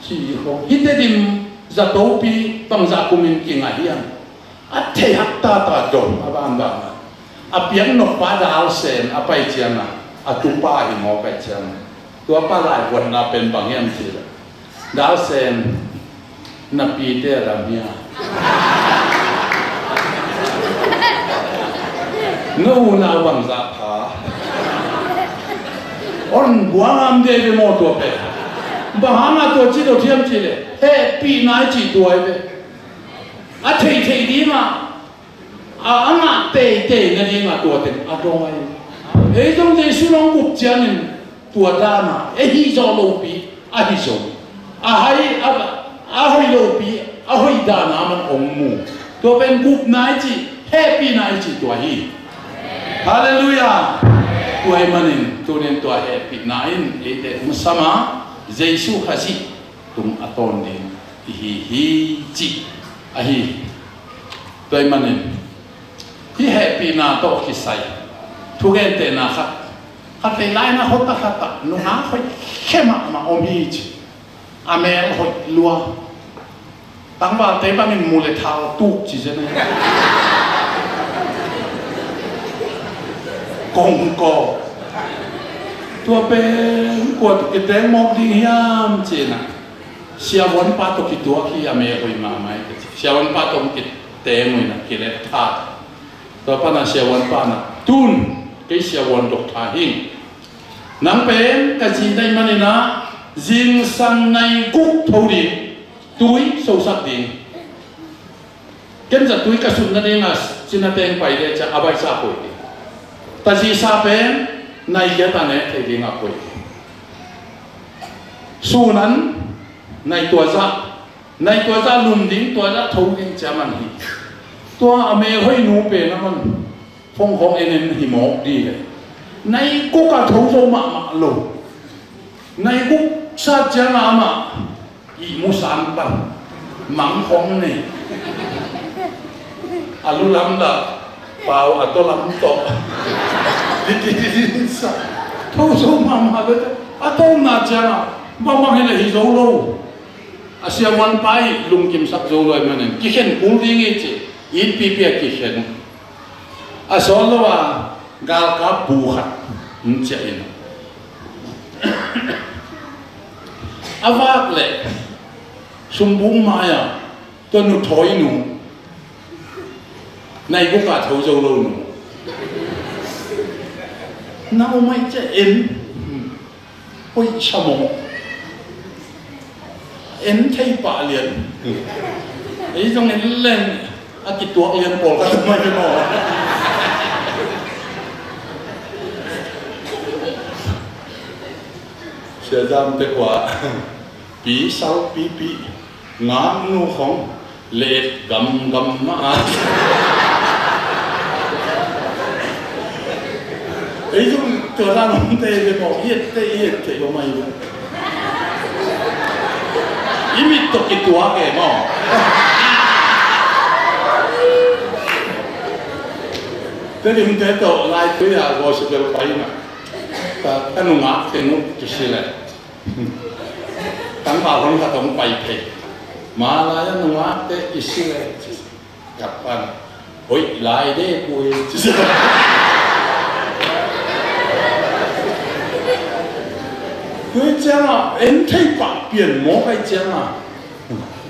ชีโฮฮิตเตดิมจะโตปีบังซาคุมินกิงอาเฮียมอัตเทหัตตาตาจงอาบานบางอาเปียงนกปลาดาวเซนอาไปเจียงอาตุป้าหิมอไปเจียงตัวป้าหลายวันน่ะเป็นบางเฮียมจีละดาวเซนนับปีเตอร์รามียนูนาบังซาพาอ่อนบัวงามเดบิโมตัวเป็ดบางหาตัวจีโดเทียมจีเลยเฮ้ปีนายจีตัวเว้ยอาเทดีมาอามาเตนั่นเองตัวเต็มอาตรงไอ้ตรงที่สุนัขบุกจันตัวดามาฮิโซโลปีฮิโซให้โลปีให้ดานามันองมูตัวเป็นบุกนายจีเฮปีนายจีตัวฮีฮาเลลูยาตัวไอ้มันตัวนี้ตัวเฮปีนายเอเดมุสมาเจสุฮัจิตุงอัตอนนี้ฮีจีahi toy manin hi happy na to kisai thugen te na khat te lai na hota khata nu na khoi khema ma omi chi amel hoi lua tang ba te ba min mule thao tu chi jene kong ko tua pen ko ke te mok ding hiam chi na sia won pa to ki tua ki ame hoi ma mai sia wan pa tom kit te moi na ki le tha to pa na sia wan pa na tun ke sia wan dok tha hin nang pen ka ji dai mani na jing sang nai kuk thau di tui so sak ding ken ja tui ka sun na ding as china teng pai de cha abai sa koi ta ji sa pen nai ya ta ne thei ding a koi su nan nai tua za lum ding tua za thâu ding chaman hi tua ame hoi nu pe na man phong khong enen hi mo di le nai ku ka thâu zo ma lo nai ku sa chama ma i mu san ban mang khong ne alu lam da pau ato lam to di sa thâu zo ma le ato na chama ba ma he le hi zo lo asia wan pai lung kim sak zo loi manen ki khen kul ding e che in pi pi ki khen a so lo wa gal ka bu khat che in avak le sum bung ma ya to nu thoi nu nai ku ka thau zo lo nu nau mai che in hoi chamo em thấy bạ liền ấy trong này lên cái tuột liền bỏ cả tụi mày bỏ sẽ giam thế quả bí sáu bí ngã nu không lệ gầm mà ấy trong trở ra nông tê để bỏ hiệt thế của mày luôn imit to kitua ke mo te dim te to lai tu ya go se pel pai na ta kanu nga te nu tu sile tang pa hon ka tong pai phe ma la ya nu nga te isile kapan oi lai de ku cái chém à, em thấy bạc biển mỏ cái chém à,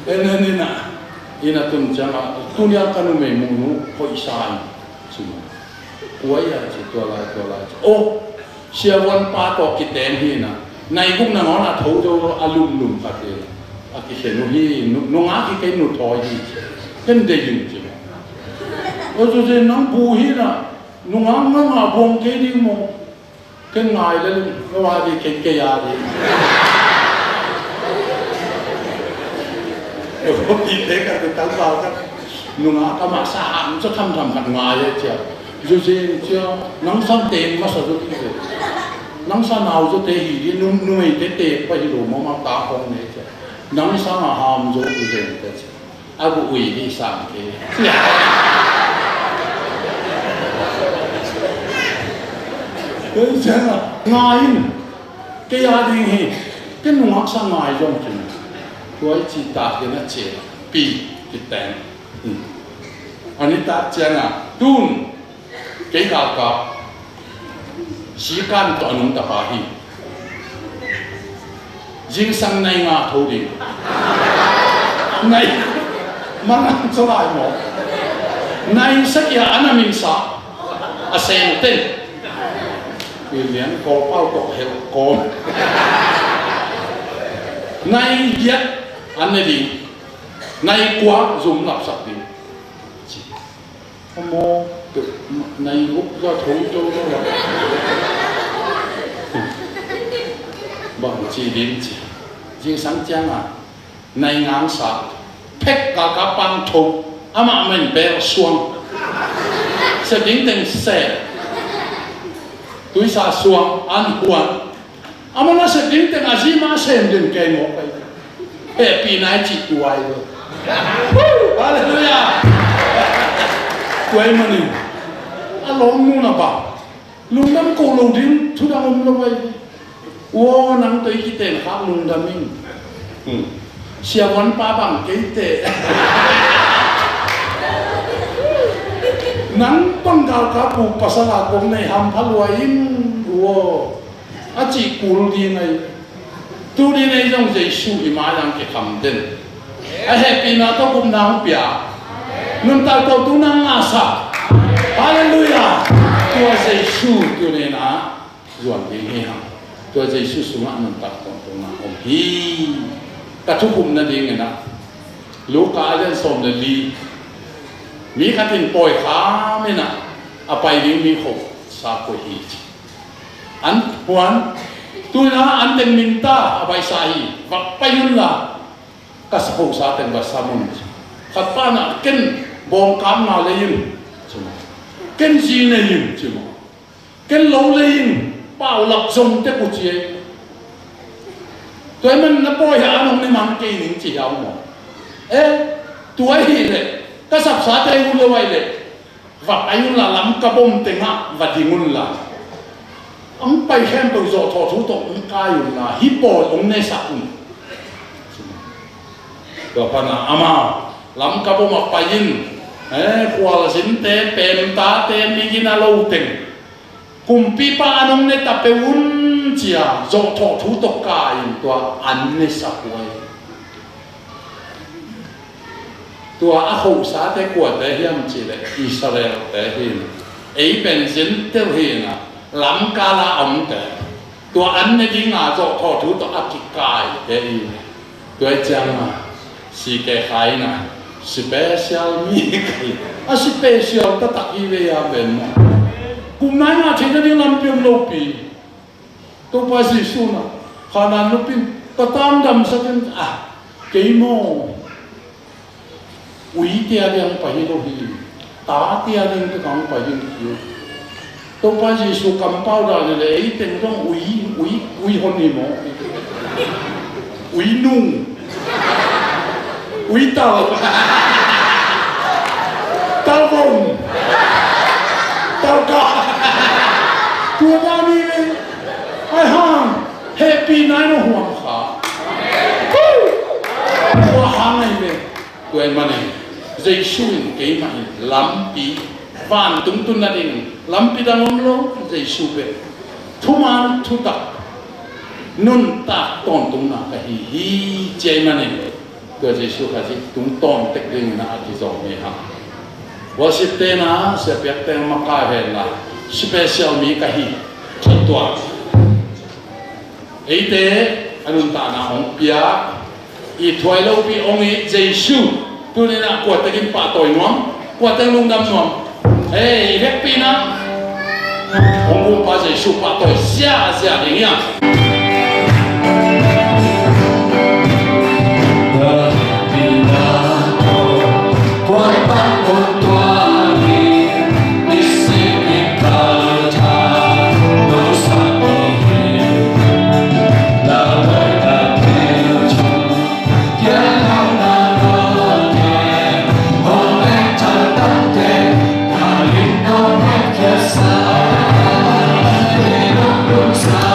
em nên nè, ina tun chama tunia kanu me munu ko isai chuma kuaya chi to la o sia wan pa to ki ten hi na nai guk na ngona thau jo alum lum ka te a ki se no hi no nga ki ke no thoi hi ken de yin chi o jo je nang bu hi na no nga bong ke ni mo ken ngai le no wa di ke ya di có gì thế cả từ tao vào các nung á các mà xa hẳn cho thăm thầm hẳn ngoài vậy chứ dù gì chưa nắng sáng tiền mà sao được cái gì nắng sáng nào cho tê hỉ đi nuôi tê tê phải hiểu mà ta không này chứ nắng sáng là hàm rồi cái gì thế chứ ai cũng ủy đi sang cái cái gì là ngay cái gia đình cái nung á sang ngoài rồi chứ tôi chỉ ta cái nó chế pi cái tên anh ấy ta chăng à tuôn cái gạo cả時間短弄得把戲，人生內亞土地，內乜人做來冇？內識呀，安那明啥？啊，成天，佢連個包個係個，內一安那啲，內瓜用垃圾啲，冇。này úp ra thấu châu đó là bằng chỉ đến chỉ riêng sáng chăng à này ngang sạc phép cả băng thâu ama mình bé xuông sẽ đến từng xe túi xa xuông ăn huan ama nó sẽ đến từng azima xem đến cái ngõ cái bé pi này chỉ tuổi rồi hallelujah quay mà nè along nu na ba lung nam ko lo din thu da om lo wai wo nang toi ki ten kha lung da min sia wan pa bang ke te nang pang gal ka pu pasala kom nei ham phalwa in wo a chi kul di ngai tu di nei jong jesu i ma yang ke kham den a happy na to kum na pia nun ta to tu nang na sa Hallelujah. Tua Giêsu tu nên á ruộng đi nghe hả? Tua Giêsu xuống ăn nằm tập trong nào ông hi. Cả chục hôm nay đi nghe nè. Lúc cả dân sống là li. Mỹ khát tin bồi khá mấy nè. À bài đi mi hộp sa bồi hi. Anh huan tu na anh tên mình ta à bài sa hi. Và bài yun là cả sa hộp sa tên và sa môn. Khát pa na ken bom cam nào lấy yun. Cái gì này nhìn chứ mà cái lâu lên bảo lập dùng cái cuộc chiến tụi mình nó bôi hạ nó nên mang cái những chỉ áo mà ê tụi hi lệ cái sập sát đây cũng lâu lệ và anh là lắm cái bom tiếng hạ và thì ngun là ông bay khen tôi rồi thọ thủ tục ông cai là hip hop ông này sạc rồi phần là ama lắm cái bom mà bay in kuala sinte pem ta te migina lâu tình cùng pi pa nông ne ta pe un chia zo tho thu to ka in tua an ne sa kuai tua a ho sa te kwa te hiam chi le Israel te hin ei pen sin te hin na lam ka la om te tua an ne ding a zo tho thu to a ki kai te i tua chang ma si ke khai na special mi a special ta tak i ve ya ben kum nai ma thina ding lam piam lo pi to pa si su na khana no pin ta tam dam sa ken a ke mo ui tia ding pa hi lo hi ta tia ding ta kang pa ding hi to pa si su kam pau da le ei ten rong ui hon ni mo ui nung ui tàu tàu vùng tàu cọ tua ba đi ai hang happy này nó hoàng khá tua hang này về tụi em này dây suin cái mà lắm pi van tung tung na đình lắm pi đang ôm lâu dây su về thu man thu tập nun ta ton tung na cái hi chơi mà này Tua Giêsu kasi tung tom tek ring na ati zong ni ha. Worship te na se pek te maka hen na special mi kahi chon tua. Eite anun ta na ong pia i thoi lo pi ong i Giêsu tu ni na kwa takin pa toy nuam kwa tang lung dam nuam. Hey, vek pi na ong bu pa Giêsu pa toy sia ding ya. Sa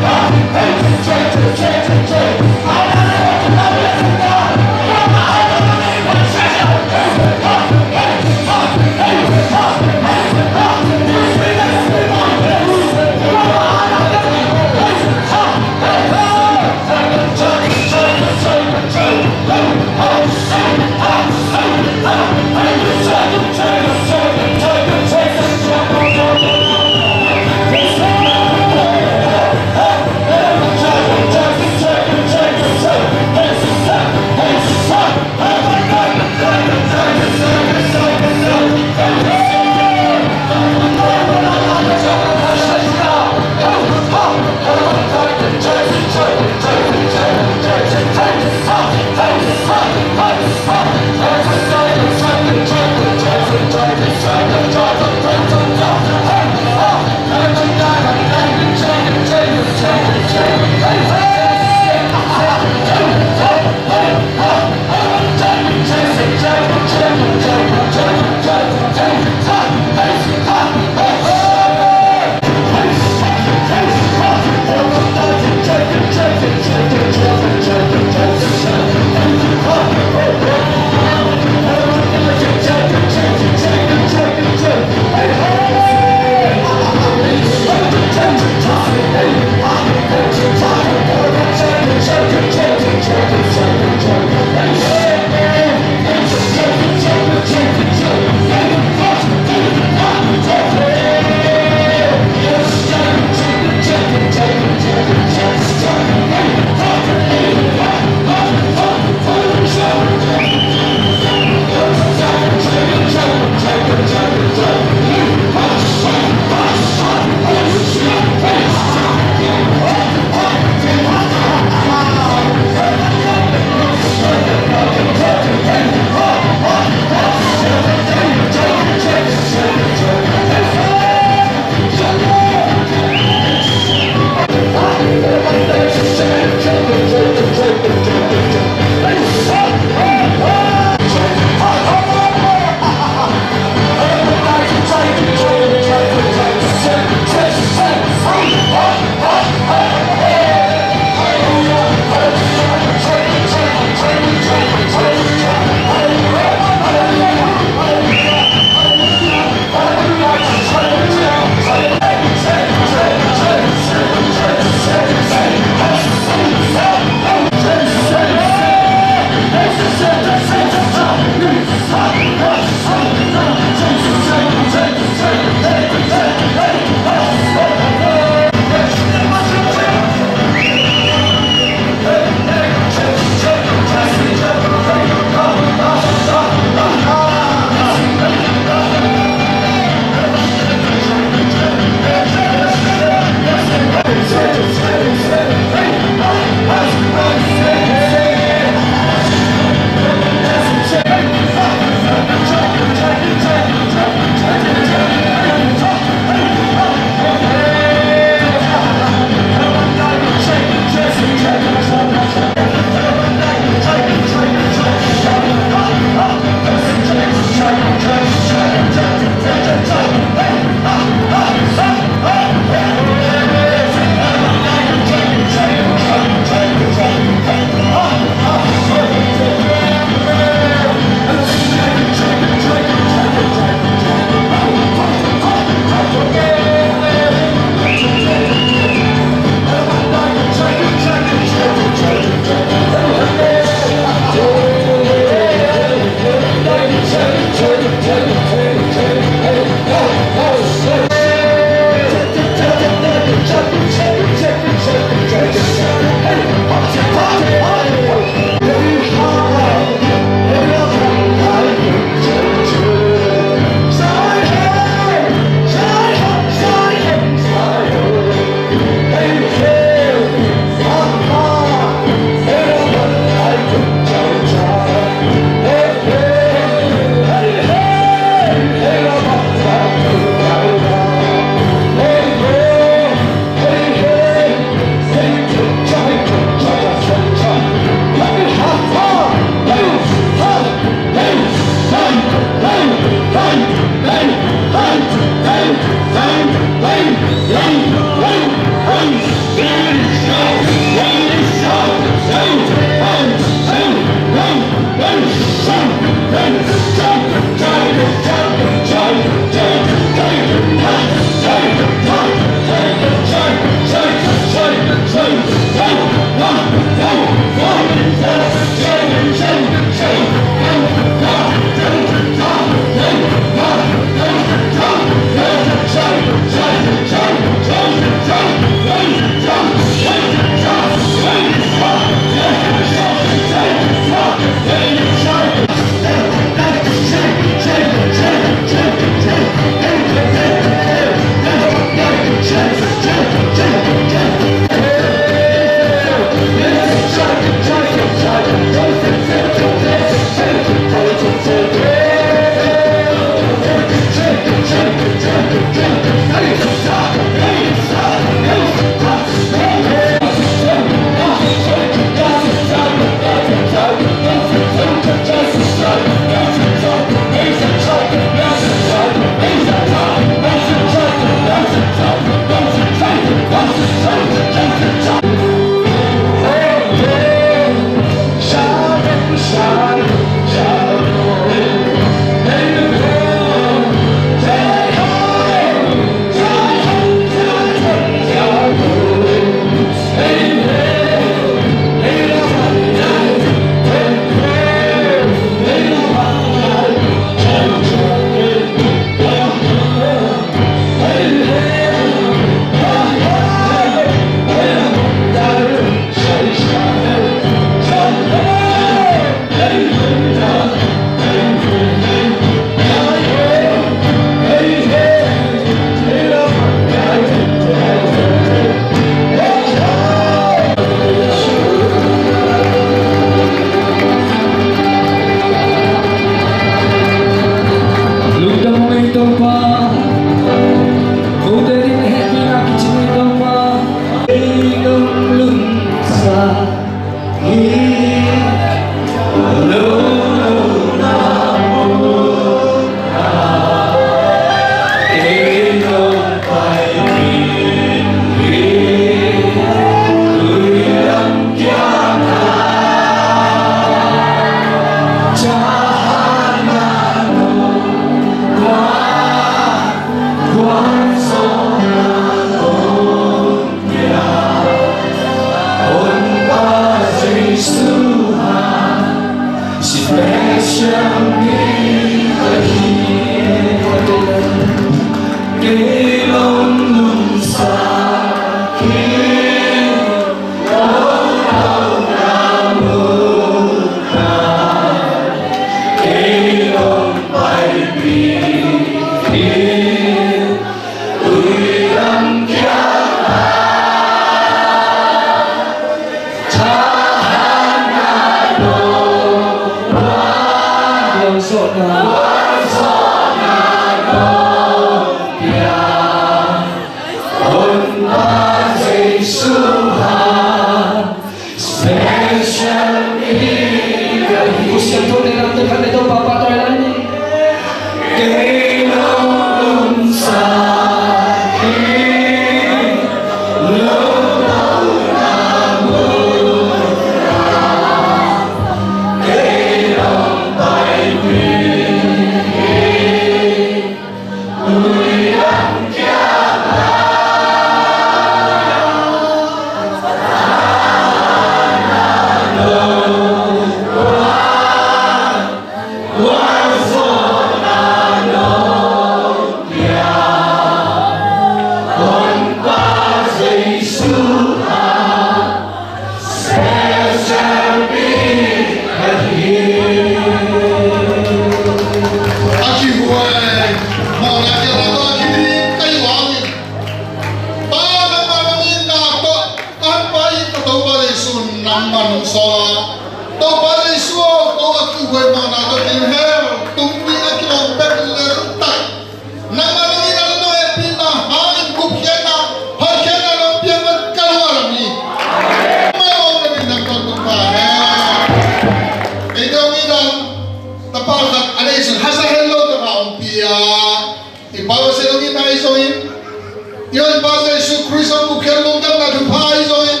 Yon basa Yesu Kristo bukan lungkap na dupai zoin.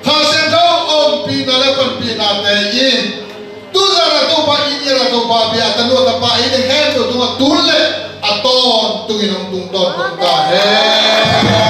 Kasi tau om pina lepan pina teyin. Tu zara tu pa ini ra tu pa bia tanu ta pa ini kan tu tulle aton tu inong tung don ta he.